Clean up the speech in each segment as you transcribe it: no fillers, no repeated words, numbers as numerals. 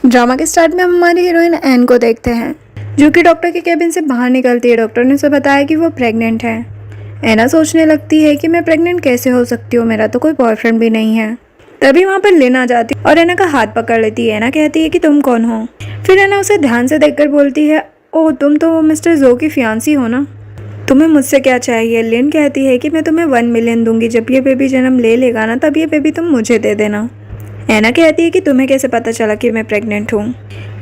Drama के start में हम हमारी हीरोइन एन को देखते हैं जो कि डॉक्टर के केबिन से बाहर निकलती है। डॉक्टर ने उसे बताया कि वो प्रेग्नेंट है। एना सोचने लगती है कि मैं प्रेग्नेंट कैसे हो सकती हूँ, मेरा तो कोई बॉयफ्रेंड भी नहीं है। तभी वहाँ पर लिन आ जाती है और एना का हाथ पकड़ लेती है। एना कहती है कि तुम कौन हो। फिर एना उसे ध्यान से देखकर बोलती है, ओह तुम तो मिस्टर जो की फियांसी हो ना, तुम्हें मुझसे क्या चाहिए। लिन कहती है कि मैं तुम्हें 1 मिलियन दूंगी, जब ये बेबी जन्म ले लेगा ना तब ये बेबी तुम मुझे दे देना। एना कहती है कि तुम्हें कैसे पता चला कि मैं प्रेग्नेंट हूँ।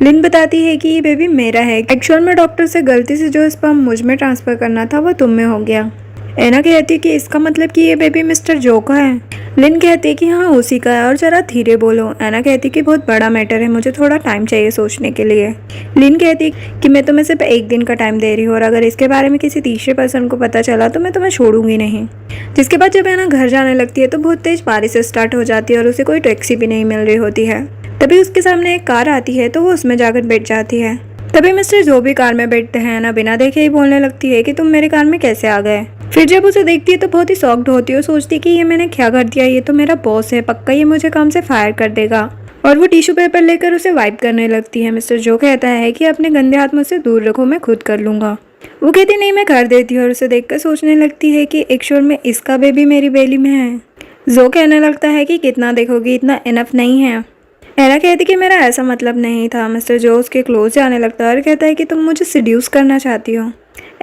लिन बताती है कि ये बेबी मेरा है, एक्चुअल में डॉक्टर से गलती से जो स्पर्म मुझ में ट्रांसफ़र करना था वो तुम में हो गया। एना कहती है कि इसका मतलब कि ये बेबी मिस्टर जो का है। लिन कहती है कि हाँ उसी का है और ज़रा धीरे बोलो। एना कहती है कि बहुत बड़ा मैटर है, मुझे थोड़ा टाइम चाहिए सोचने के लिए। लिन कहती है कि मैं तुम्हें सिर्फ 1 दिन का टाइम दे रही हूँ और अगर इसके बारे में किसी तीसरे पर्सन को पता चला तो मैं तुम्हें छोड़ूंगी नहीं। जिसके बाद जब एना घर जाने लगती है तो बहुत तेज बारिश स्टार्ट हो जाती है और उसे कोई टैक्सी भी नहीं मिल रही होती है। तभी उसके सामने एक कार आती है तो वो उसमें जाकर बैठ जाती है। तभी मिस्टर जो भी कार में बैठते हैं ना बिना देखे ही बोलने लगती है कि तुम मेरी कार में कैसे आ गए। फिर जब उसे देखती है तो बहुत ही शॉक्ड होती है और सोचती है कि ये मैंने क्या कर दिया, ये तो मेरा बॉस है, पक्का ये मुझे काम से फायर कर देगा। और वो टिश्यू पेपर लेकर उसे वाइप करने लगती है। मिस्टर जो कहता है कि अपने गंदे हाथ मुझसे दूर रखो, मैं खुद कर लूंगा। वो कहती नहीं मैं कर देती हूँ और उसे देखकर सोचने लगती है कि एक्चुअल में इसका बेबी मेरी बेली में है। जो कहने लगता है कि कितना देखोगी, इतना इनफ नहीं है। एना कहती कि मेरा ऐसा मतलब नहीं था। मिस्टर जो उसके क्लोज जाने लगता है और कहता है कि तुम मुझे सिड्यूस करना चाहती हो।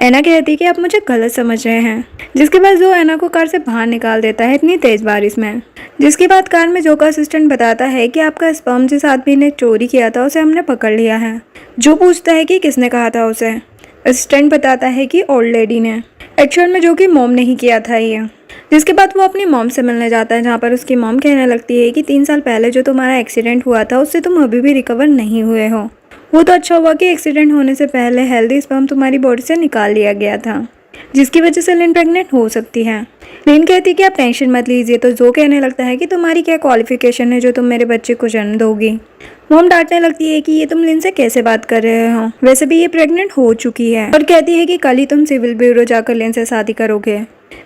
एना कहती कि आप मुझे गलत समझ रहे हैं। जिसके बाद जो एना को कार से बाहर निकाल देता है इतनी तेज बारिश में। जिसके बाद कार में जो का असिस्टेंट बताता है कि आपका स्पर्म जिस आदमी ने चोरी किया था उसे हमने पकड़ लिया है। जो पूछता है कि किसने कहा था उसे। असिस्टेंट बताता है कि ओल्ड लेडी ने, एक्चुअल में जो कि मॉम नहीं किया था ये। जिसके बाद वो अपनी मॉम से मिलने जाता है जहाँ पर उसकी मॉम कहने लगती है कि 3 साल पहले जो तुम्हारा एक्सीडेंट हुआ था उससे तुम अभी भी रिकवर नहीं हुए हो। वो तो अच्छा हुआ कि एक्सीडेंट होने से पहले हेल्दी स्पर्म तुम्हारी बॉडी से निकाल लिया गया था, जिसकी वजह से लिन प्रेग्नेंट हो सकती है। लिन कहती है कि आप टेंशन मत लीजिए। तो जो कहने लगता है कि तुम्हारी क्या क्वालिफिकेशन है जो तुम मेरे बच्चे को जन्म दोगी। मॉम डांटने लगती है कि ये तुम लिन से कैसे बात कर रहे हो, वैसे भी ये प्रेग्नेंट हो चुकी है। और कहती है कि कल ही तुम सिविल ब्यूरो जाकर लिन से शादी करोगे।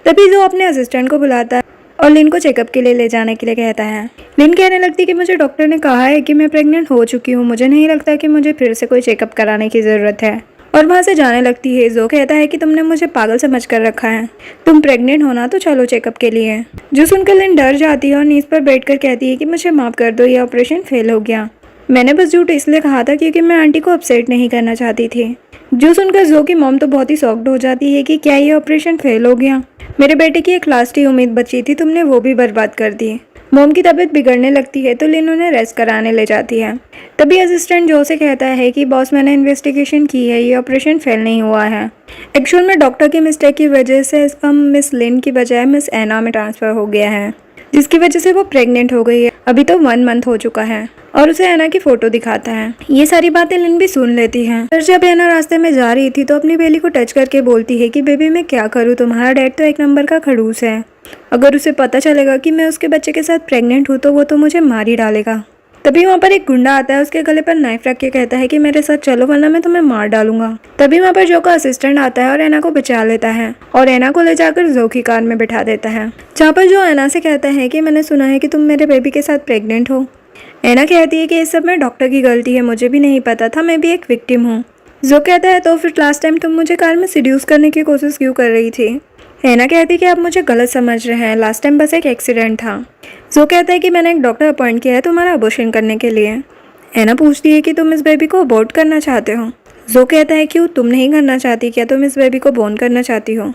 तभी जो अपने असिस्टेंट को बुलाता है और लिन को चेकअप के लिए ले जाने के लिए कहता है। लिन कहने लगती है कि मुझे डॉक्टर ने कहा है कि मैं प्रेग्नेंट हो चुकी हूँ, मुझे नहीं लगता कि मुझे फिर से कोई चेकअप कराने की ज़रूरत है। और वहाँ से जाने लगती है। जो कहता है कि तुमने मुझे पागल समझ कर रखा है, तुम प्रेग्नेंट होना तो चलो चेकअप के लिए। जो सुनकर लिन डर जाती है और नीज पर बैठकर कहती है कि मुझे माफ़ कर दो, ये ऑपरेशन फेल हो गया। मैंने बस झूठ इसलिए कहा था क्योंकि मैं आंटी को अपसेट नहीं करना चाहती थी। जो सुनकर जो की मॉम तो बहुत ही शॉक्ड हो जाती है कि क्या ये ऑपरेशन फेल हो गया। मेरे बेटे की एक लास्ट ही उम्मीद बची थी, तुमने वो भी बर्बाद कर दी। मॉम की तबीयत बिगड़ने लगती है तो लिन उन्हें रेस्ट कराने ले जाती है। तभी असिस्टेंट जो से कहता है कि बॉस मैंने इन्वेस्टिगेशन की है, ये ऑपरेशन फेल नहीं हुआ है। एक्चुअल में डॉक्टर की मिस्टेक की वजह से स्पर्म मिस लिन की बजाय मिस एना में ट्रांसफ़र हो गया है, जिसकी वजह से वो प्रेग्नेंट हो गई है। अभी तो 1 मंथ हो चुका है। और उसे एना की फोटो दिखाता है। ये सारी बातें लिन भी सुन लेती है। फिर जब एना रास्ते में जा रही थी तो अपनी बेली को टच करके बोलती है कि बेबी मैं क्या करूँ, तुम्हारा डैड तो 1 नंबर का खड़ूस है। अगर उसे पता चलेगा कि मैं उसके बच्चे के साथ प्रेग्नेंट हूँ तो वो तो मुझे मार ही डालेगा। तभी वहाँ पर एक गुंडा आता है, उसके गले पर नाइफ रख के कहता है कि मेरे साथ चलो वरना मैं तुम्हें मार डालूंगा। तभी वहाँ पर जो का असिस्टेंट आता है और एना को बचा लेता है और एना को ले जाकर जो की कार में बिठा देता है, जहाँ पर जो एना से कहता है कि मैंने सुना है कि तुम मेरे बेबी के साथ प्रेग्नेंट हो। एना कहती है कि इस सब में डॉक्टर की गलती है, मुझे भी नहीं पता था, मैं भी एक विक्टिम हूँ। जो कहता है तो फिर लास्ट टाइम तुम मुझे कार में सिड्यूस करने की कोशिश क्यों कर रही थी। एना कहती है कि आप मुझे गलत समझ रहे हैं, लास्ट टाइम बस एक एक्सीडेंट था। जो कहता है कि मैंने एक डॉक्टर अपॉइंट किया है तुम्हारा अबॉर्शन करने के लिए। एना पूछती है कि तुम इस बेबी को अबॉर्ट करना चाहते हो। जो कहता है क्यों, तुम नहीं करना चाहती क्या, तुम इस बेबी को बोर्न करना चाहती हो।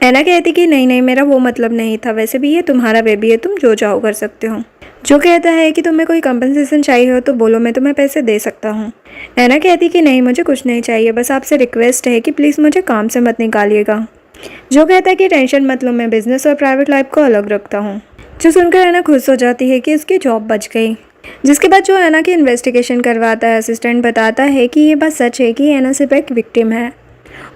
एना कहती कि नहीं नहीं मेरा वो मतलब नहीं था, वैसे भी ये तुम्हारा बेबी है, तुम जो चाहो कर सकते हो। जो कहता है कि तुम्हें कोई कंपनसेशन चाहिए हो तो बोलो, मैं तुम्हें पैसे दे सकता हूँ। एना कहती कि नहीं मुझे कुछ नहीं चाहिए, बस आपसे रिक्वेस्ट है कि प्लीज़ मुझे काम से मत निकालिएगा। जो कहता है कि टेंशन मत लो, मैं बिजनेस और प्राइवेट लाइफ को अलग रखता हूँ। जो सुनकर एना खुश हो जाती है कि उसकी जॉब बच गई। जिसके बाद जो एना की इन्वेस्टिगेशन करवाता है, असिस्टेंट बताता है कि ये बात सच है कि एना सिर्फ एक विक्टिम है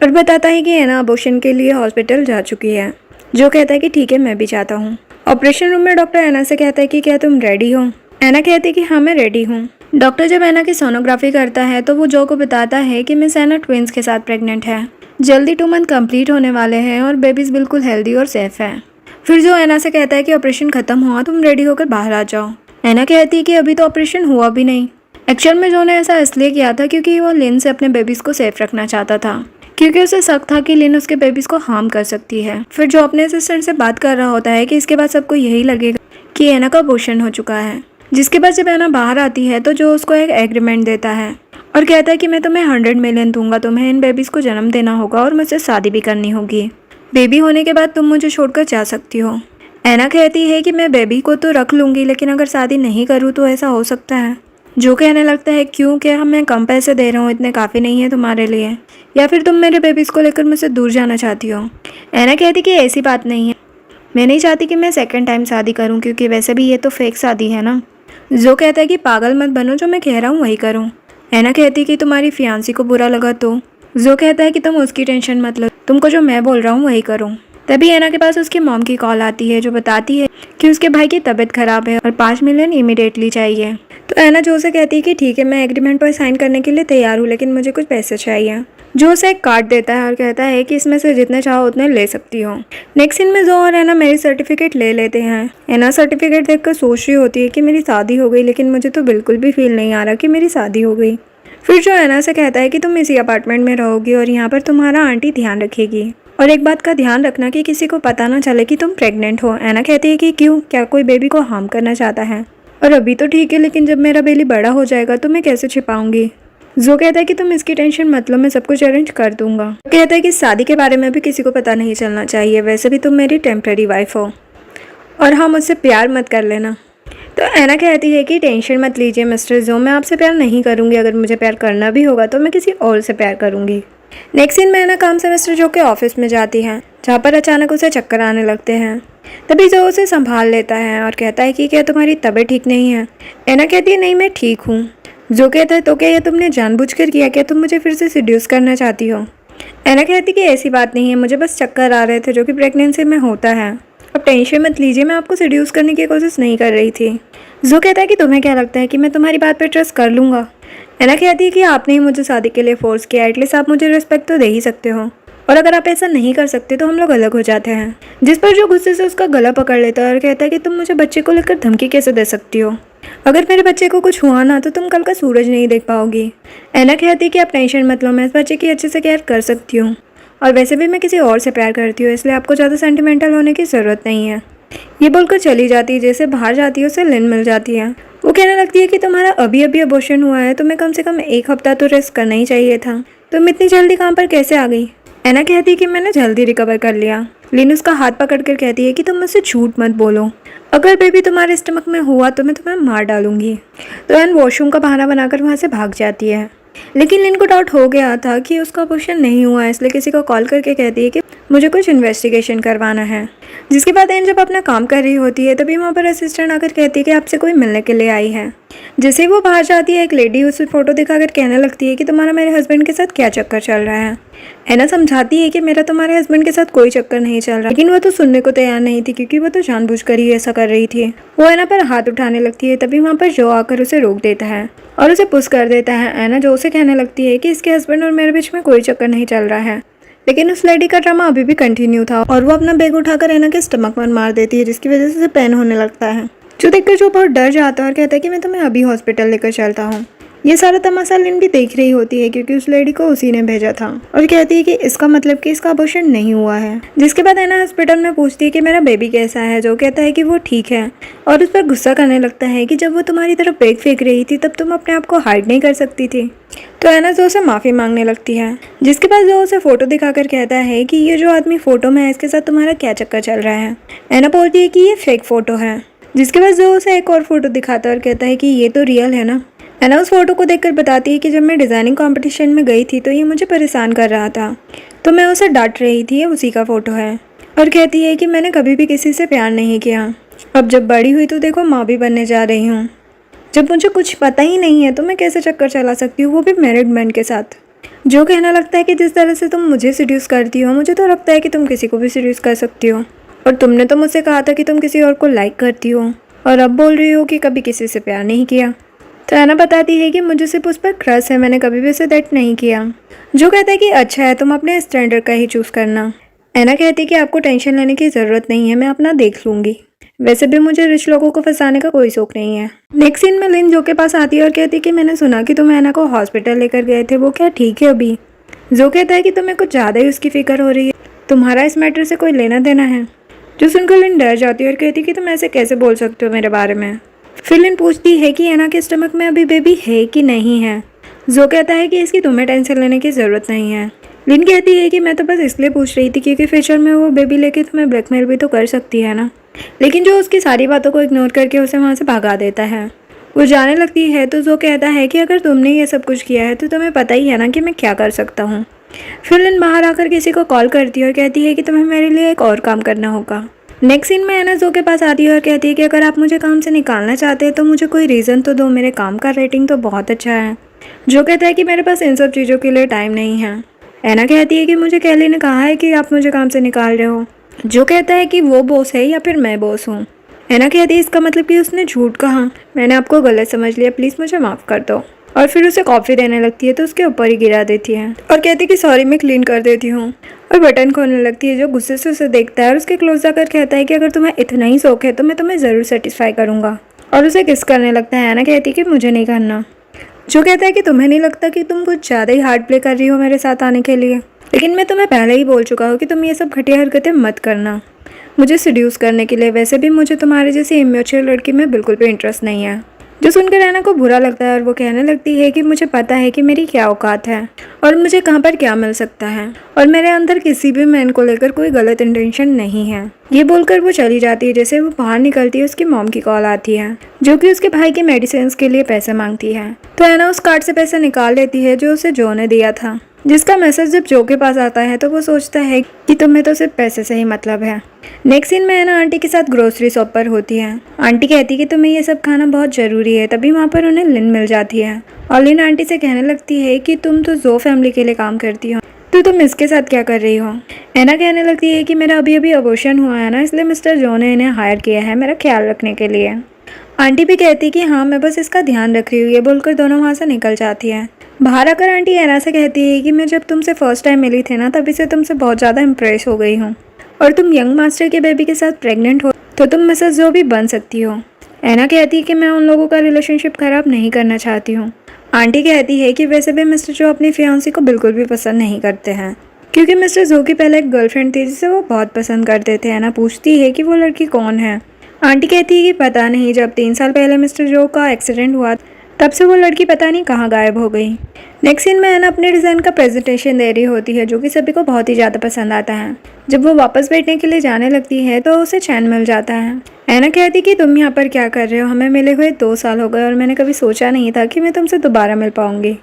और बताता है कि एना अबॉर्शन के लिए हॉस्पिटल जा चुकी है। जो कहता है कि ठीक है मैं भी चाहता हूँ। ऑपरेशन रूम में डॉक्टर एना से कहता है कि क्या तुम रेडी हो। एना कहती है कि हाँ मैं रेडी हूँ। डॉक्टर जब एना की सोनोग्राफी करता है तो वो जो को बताता है कि मिस एना ट्विंस के साथ प्रेग्नेंट है, जल्दी 2 मंथ कंप्लीट होने वाले हैं और बेबीज बिल्कुल हेल्दी और सेफ है। फिर जो एना से कहता है कि ऑपरेशन खत्म हुआ, तुम रेडी होकर बाहर आ जाओ। एना कहती है कि अभी तो ऑपरेशन हुआ भी नहीं। एक्चुअल में जो ने ऐसा इसलिए किया था क्योंकि वो लिन से अपने बेबीज़ को सेफ रखना चाहता था, क्योंकि उसे शक था कि लिन उसके बेबीज़ को हार्म कर सकती है। फिर जो अपने असिस्टेंट से बात कर रहा होता है कि इसके बाद सबको यही लगेगा कि एना का अबॉर्शन हो चुका है। जिसके बाद जब एना बाहर आती है तो जो उसको एक एग्रीमेंट देता है और कहता है कि मैं तुम्हें 100 मिलियन दूंगा, तुम्हें इन बेबीज़ को जन्म देना होगा और मुझसे शादी भी करनी होगी। बेबी होने के बाद तुम मुझे छोड़कर जा सकती हो। एना कहती है कि मैं बेबी को तो रख लूँगी, लेकिन अगर शादी नहीं करूँ तो ऐसा हो सकता है। जो कहने लगता है क्यों, क्या मैं कम पैसे दे रहा हूँ, इतने काफ़ी नहीं है तुम्हारे लिए, या फिर तुम मेरे बेबीज़ को लेकर मुझसे दूर जाना चाहती हो। एना कहती कि ऐसी बात नहीं है, मैं नहीं चाहती कि मैं सेकंड टाइम शादी करूं, क्योंकि वैसे भी ये तो फेक शादी है ना। जो कहता है कि पागल मत बनो, जो मैं कह रहा हूँ वही करो। एना कहती कि तुम्हारी फियांसी को बुरा लगा तो। जो कहता है कि तुम उसकी टेंशन मत लो, तुमको जो मैं बोल रहा हूँ वही करो। तभी एना के पास उसकी मॉम की कॉल आती है जो बताती है कि उसके भाई की तबीयत खराब है और 5 मिलियन इमीडिएटली चाहिए। तो एना जो से कहती है कि ठीक है, मैं एग्रीमेंट पर साइन करने के लिए तैयार हूँ, लेकिन मुझे कुछ पैसे चाहिए। जो उसे एक कार्ड देता है और कहता है कि इसमें से जितने चाहो उतने ले सकती हो। नेक्स्ट सीन में जो और एना मेरी सर्टिफिकेट ले लेते हैं। एना सर्टिफिकेट देखकर सोच रही होती है कि मेरी शादी हो गई, लेकिन मुझे तो बिल्कुल भी फील नहीं आ रहा कि मेरी शादी हो गई। फिर जो एना से कहता है कि तुम इसी अपार्टमेंट में रहोगी और यहाँ पर तुम्हारा आंटी ध्यान रखेगी, और एक बात का ध्यान रखना कि किसी को पता ना चले कि तुम प्रेग्नेंट हो। एना कहती है कि क्यों, क्या कोई बेबी को हार्म करना चाहता है? और अभी तो ठीक है, लेकिन जब मेरा बेबी बड़ा हो जाएगा तो मैं कैसे छिपाऊंगी? जो कहता है कि तुम इसकी टेंशन मत लो, मैं सब कुछ अरेंज कर दूंगा। कहता है कि शादी के बारे में भी किसी को पता नहीं चलना चाहिए, वैसे भी तुम मेरी टेम्पररी वाइफ हो और हाँ, मुझसे प्यार मत कर लेना। तो एना कहती है कि टेंशन मत लीजिए मिस्टर जो, मैं आपसे प्यार नहीं करूँगी, अगर मुझे प्यार करना भी होगा तो मैं किसी और से प्यार करूँगी। नेक्स्ट सीन में एना काम से मिस्टर जो के ऑफिस में जाती है, जहाँ पर अचानक उसे चक्कर आने लगते हैं। तभी जो उसे संभाल लेता है और कहता है कि क्या तुम्हारी तबीयत ठीक नहीं है? एना कहती है नहीं, मैं ठीक हूँ। जो कहता है तो क्या ये तुमने जानबूझकर किया, क्या तुम मुझे फिर से सिड्यूस करना चाहती हो? एना कहती कि ऐसी बात नहीं है, मुझे बस चक्कर आ रहे थे जो कि प्रेगनेंसी में होता है। अब टेंशन मत लीजिए, मैं आपको सिड्यूस करने की कोशिश नहीं कर रही थी। जो कहता है कि तुम्हें क्या लगता है कि मैं तुम्हारी बात पर ट्रस्ट कर लूँगा? एना कहती है कि आपने ही मुझे शादी के लिए फोर्स किया, एटलीस्ट आप मुझे रिस्पेक्ट तो दे ही सकते हो, और अगर आप ऐसा नहीं कर सकते तो हम लोग अलग हो जाते हैं। जिस पर जो गुस्से से उसका गला पकड़ लेता है और कहता है कि तुम मुझे बच्चे को लेकर धमकी कैसे दे सकती हो? अगर मेरे बच्चे को कुछ हुआ ना तो तुम कल का सूरज नहीं देख पाओगी। एना कहती है कि आप टेंशन मत लो, मैं इस बच्चे की अच्छे से केयर कर सकती हूँ, और वैसे भी मैं किसी और से प्यार करती हूँ, इसलिए आपको ज़्यादा सेंटिमेंटल होने की ज़रूरत नहीं है। ये बोलकर चली जाती है। जैसे बाहर जाती है उसे लिन मिल जाती है। वो कहने लगती है कि तुम्हारा अभी अभी अबॉर्शन हुआ है, तुम्हें कम से कम 1 हफ्ता तो रेस्ट करना ही चाहिए था, तुम इतनी जल्दी काम पर कैसे आ गई? एना कहती है कि मैंने जल्दी रिकवर कर लिया। लिन उसका हाथ पकड़कर कहती है कि तुम मुझसे झूठ मत बोलो, अगर बेबी तुम्हारे स्टमक में हुआ तो मैं तुम्हें मार डालूंगी। तो एन वॉशरूम का बहाना बनाकर वहाँ से भाग जाती है। लेकिन लिन को डाउट हो गया था कि उसका अबॉर्शन नहीं हुआ है, इसलिए किसी को कॉल करके कहती है कि मुझे कुछ इन्वेस्टिगेशन करवाना है। जिसके बाद एन जब अपना काम कर रही होती है तभी वहाँ पर असिस्टेंट आकर कहती है कि आपसे कोई मिलने के लिए आई है। जैसे ही वो बाहर जाती है, एक लेडी उसे फोटो दिखाकर कहने लगती है कि तुम्हारा मेरे हस्बैंड के साथ क्या चक्कर चल रहा है। एना समझाती है कि मेरा तुम्हारे हस्बैंड के साथ कोई चक्कर नहीं चल रहा, लेकिन वो तो सुनने को तैयार नहीं थी क्योंकि वो तो जानबूझकर ही ऐसा कर रही थी। वो एना पर हाथ उठाने लगती है, तभी वहाँ पर जो आकर उसे रोक देता है और उसे पुश कर देता है। एना जो उसे कहने लगती है कि इसके हस्बैंड और मेरे बीच में कोई चक्कर नहीं चल रहा है, लेकिन उस लेडी का ड्रामा अभी भी कंटिन्यू था और वो अपना बैग उठाकर एना के स्टमक पर मार देती है, जिसकी वजह से उसे पेन होने लगता है। जो देखकर जो बहुत डर जाता है और कहता है कि मैं तुम्हें अभी हॉस्पिटल लेकर चलता हूँ। ये सारा तमाशा लिन भी देख रही होती है क्योंकि उस लेडी को उसी ने भेजा था, और कहती है कि इसका मतलब कि इसका अबॉर्शन नहीं हुआ है। जिसके बाद एना हॉस्पिटल में पूछती है कि मेरा बेबी कैसा है। जो कहता है कि वो ठीक है और उस पर गुस्सा करने लगता है कि जब वो तुम्हारी तरफ बैग फेंक रही थी तब तुम अपने आप को हाइड नहीं कर सकती थी। तो एना जो से माफ़ी मांगने लगती है। जिसके बाद जो उसे फ़ोटो दिखाकर कहता है कि ये जो आदमी फ़ोटो में है इसके साथ तुम्हारा क्या चक्कर चल रहा है। एना बोलती है कि ये फेक फ़ोटो है। जिसके बाद जो उसे एक और फ़ोटो दिखाता है और कहता है कि ये तो रियल है ना। एना उस फोटो को देखकर बताती है कि जब मैं डिज़ाइनिंग कंपटीशन में गई थी तो ये मुझे परेशान कर रहा था, तो मैं उसे डांट रही थी, ये उसी का फ़ोटो है। और कहती है कि मैंने कभी भी किसी से प्यार नहीं किया, अब जब बड़ी हुई तो देखो माँ भी बनने जा रही हूँ। जब मुझे कुछ पता ही नहीं है तो मैं कैसे चक्कर चला सकती हूँ, वो भी मैरिड मैन के साथ। जो कहना लगता है कि जिस तरह से तुम मुझे सीड्यूस करती हो, मुझे तो लगता है कि तुम किसी को भी सीड्यूस कर सकती हो, और तुमने तो मुझसे कहा था कि तुम किसी और को लाइक करती हो, और अब बोल रही हो कि कभी किसी से प्यार नहीं किया। तो एना बताती है कि मुझे सिर्फ उस पर क्रश है, मैंने कभी भी उसे डेट नहीं किया। जो कहता है कि अच्छा है, तुम अपने स्टैंडर्ड का ही चूज़ करना। एना कहती है कि आपको टेंशन लेने की ज़रूरत नहीं है, मैं अपना देख लूँगी। वैसे भी मुझे रिच लोगों को फंसाने का कोई शौक नहीं है। नेक्स्ट सीन में लिन जो के पास आती है और कहती है कि मैंने सुना कि तुम ऐना को हॉस्पिटल लेकर गए थे, वो क्या ठीक है अभी? जो कहता है कि तुम्हें कुछ ज़्यादा ही उसकी फिक्र हो रही है, तुम्हारा इस मैटर से कोई लेना देना है। जो सुनकर लिन डर जाती है और कहती है कि तुम ऐसे कैसे बोल सकते हो मेरे बारे में। फिर लिन पूछती है कि ऐना के स्टमक में अभी बेबी है कि नहीं है। जो कहता है कि इसकी तुम्हें टेंशन लेने की ज़रूरत नहीं है। लिन कहती है कि मैं तो बस इसलिए पूछ रही थी क्योंकि फ्यूचर में वो बेबी लेके तुम्हें ब्लैकमेल भी तो कर सकती है ना। लेकिन जो उसकी सारी बातों को इग्नोर करके उसे वहाँ से भगा देता है। वो जाने लगती है तो जो कहता है कि अगर तुमने ये सब कुछ किया है तो तुम्हें पता ही है ना कि मैं क्या कर सकता हूँ। फिर लिन बाहर आकर किसी को कॉल करती है और कहती है कि तुम्हें मेरे लिए एक और काम करना होगा। नेक्स्ट सीन में ऐना जो के पास आती है और कहती है कि अगर आप मुझे काम से निकालना चाहते हैं तो मुझे कोई रीज़न तो दो, मेरे काम का रेटिंग तो बहुत अच्छा है। जो कहता है कि मेरे पास इन सब चीज़ों के लिए टाइम नहीं है। ऐना कहती है कि मुझे कैली ने कहा है कि आप मुझे काम से निकाल रहे हो। जो कहता है कि वो बॉस है या फिर मैं बॉस हूँ। ऐना कहती है इसका मतलब कि उसने झूठ कहा, मैंने आपको गलत समझ लिया, प्लीज़ मुझे माफ़ कर दो। और फिर उसे कॉफ़ी देने लगती है तो उसके ऊपर ही गिरा देती है और कहती है कि सॉरी मैं क्लीन कर देती हूँ। और बटन खोलने लगती है। जो गुस्से से उसे देखता है और उसके क्लोज जाकर कहता है कि अगर तुम्हें इतना ही शौक है तो मैं तुम्हें ज़रूर सेटिस्फाई करूँगा। और उसे किस करने लगता है। ऐना कहती है कि मुझे नहीं करना। जो कहता है कि तुम्हें नहीं लगता कि तुम कुछ ज़्यादा ही हार्ड प्ले कर रही हो मेरे साथ आने के लिए, लेकिन मैं तुम्हें पहले ही बोल चुका हूँ कि तुम ये सब घटिया हरकतें मत करना मुझे सिड्यूस करने के लिए। वैसे भी मुझे तुम्हारे जैसी इमेच्योर लड़की में बिल्कुल भी इंटरेस्ट नहीं है। जो सुनकर ऐना को बुरा लगता है और वो कहने लगती है कि मुझे पता है कि मेरी क्या औकात है और मुझे कहाँ पर क्या मिल सकता है और मेरे अंदर किसी भी मैन को लेकर कोई गलत इंटेंशन नहीं है। ये बोलकर वो चली जाती है। जैसे वो बाहर निकलती है उसकी मॉम की कॉल आती है जो कि उसके भाई के मेडिसिन के लिए पैसे मांगती है। तो ऐना उस कार्ड से पैसे निकाल लेती है जो उसे जो ने दिया था, जिसका मैसेज जब जो के पास आता है तो वो सोचता है कि तुम्हें तो सिर्फ पैसे से ही मतलब है। नेक्स्ट सीन में ऐना आंटी के साथ ग्रोसरी शॉप पर होती है। आंटी कहती है कि तुम्हें ये सब खाना बहुत ज़रूरी है। तभी वहाँ पर उन्हें लिन मिल जाती है और लिन आंटी से कहने लगती है कि तुम तो जो फैमिली के लिए काम करती हो तो तुम इसके साथ क्या कर रही हो। ऐना कहने लगती है कि मेरा अभी अभी अबॉर्शन हुआ है ना, इसलिए मिस्टर जो ने इन्हें हायर किया है मेरा ख्याल रखने के लिए। आंटी भी कहती है कि हाँ मैं बस इसका ध्यान रख रही हूँ। ये बोलकर दोनों वहाँ से निकल जाती है। बाहर आकर आंटी ऐना से कहती है कि मैं जब तुमसे फर्स्ट टाइम मिली थी ना तभी से तुमसे बहुत ज़्यादा इम्प्रेस हो गई हूँ और तुम यंग मास्टर के बेबी के साथ प्रेग्नेंट हो तो तुम मिसेस जो भी बन सकती हो। ऐना कहती है कि मैं उन लोगों का रिलेशनशिप ख़राब नहीं करना चाहती हूँ। आंटी कहती है कि वैसे भी मिस्टर जो अपनी फियांसी को बिल्कुल भी पसंद नहीं करते हैं क्योंकि मिस्टर जो की पहले एक गर्लफ्रेंड थी जिसे वो बहुत पसंद करते थे। ऐना पूछती है कि वो लड़की कौन है। आंटी कहती है कि पता नहीं, जब 3 साल पहले मिस्टर जो का एक्सीडेंट हुआ तब से वो लड़की पता नहीं कहाँ गायब हो गई। नेक्स्ट सीन में ऐना अपने डिज़ाइन का प्रेजेंटेशन दे रही होती है जो कि सभी को बहुत ही ज़्यादा पसंद आता है। जब वो वापस बैठने के लिए जाने लगती है तो उसे चैन मिल जाता है। ऐना कहती कि तुम यहाँ पर क्या कर रहे हो, हमें मिले हुए 2 साल हो गए और मैंने कभी सोचा नहीं था कि मैं तुमसे दोबारा मिल पाऊंगी।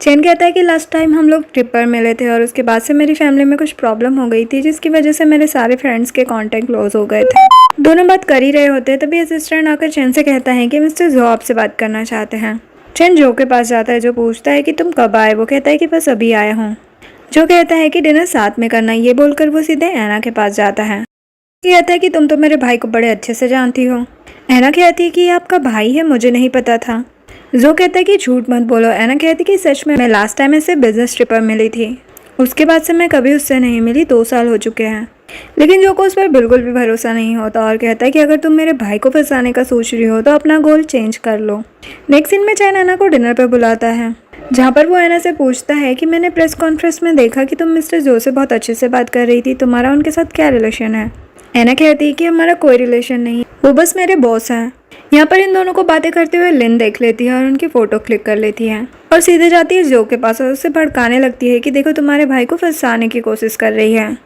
चैन कहता है कि लास्ट टाइम हम लोग ट्रिप पर मिले थे और उसके बाद से मेरी फैमिली में कुछ प्रॉब्लम हो गई थी जिसकी वजह से मेरे सारे फ्रेंड्स के कॉन्टैक्ट क्लोज हो गए थे। दोनों बात कर ही रहे होते तभी असिस्टेंट आकर चैन से कहता है कि मिस्टर जो आपसे बात करना चाहते हैं। चैन जो के पास जाता है जो पूछता है कि तुम कब आए। वो कहता है कि बस अभी आया हूँ। जो कहता है कि डिनर साथ में करना। ये बोलकर वो सीधे ऐना के पास जाता है। कहता है कि तुम तो मेरे भाई को बड़े अच्छे से जानती हो। ऐना कहती है कि ये आपका भाई है, मुझे नहीं पता था। जो कहता है कि झूठ मत बोलो। ऐना कहती है कि सच में मैं लास्ट टाइम इससे बिजनेस ट्रिप पर मिली थी, उसके बाद से मैं कभी उससे नहीं मिली। 2 साल हो चुके हैं। लेकिन जो को उस पर बिल्कुल भी भरोसा नहीं होता और कहता है कि अगर तुम मेरे भाई को फंसाने का सोच रही हो तो अपना गोल चेंज कर लो। नेक्स्ट सीन में चैन ऐना को डिनर पर बुलाता है जहाँ पर वो ऐना से पूछता है कि मैंने प्रेस कॉन्फ्रेंस में देखा कि तुम मिस्टर जो से बहुत अच्छे से बात कर रही थी, तुम्हारा उनके साथ क्या रिलेशन है। ऐना कहती है कि हमारा कोई रिलेशन नहीं, वो बस मेरे बॉस हैं। यहाँ पर इन दोनों को बातें करते हुए लिन देख लेती है और उनकी फ़ोटो क्लिक कर लेती है और सीधे जाती है जो के पास और उससे भड़काने लगती है कि देखो तुम्हारे भाई को फंसाने की कोशिश कर रही है।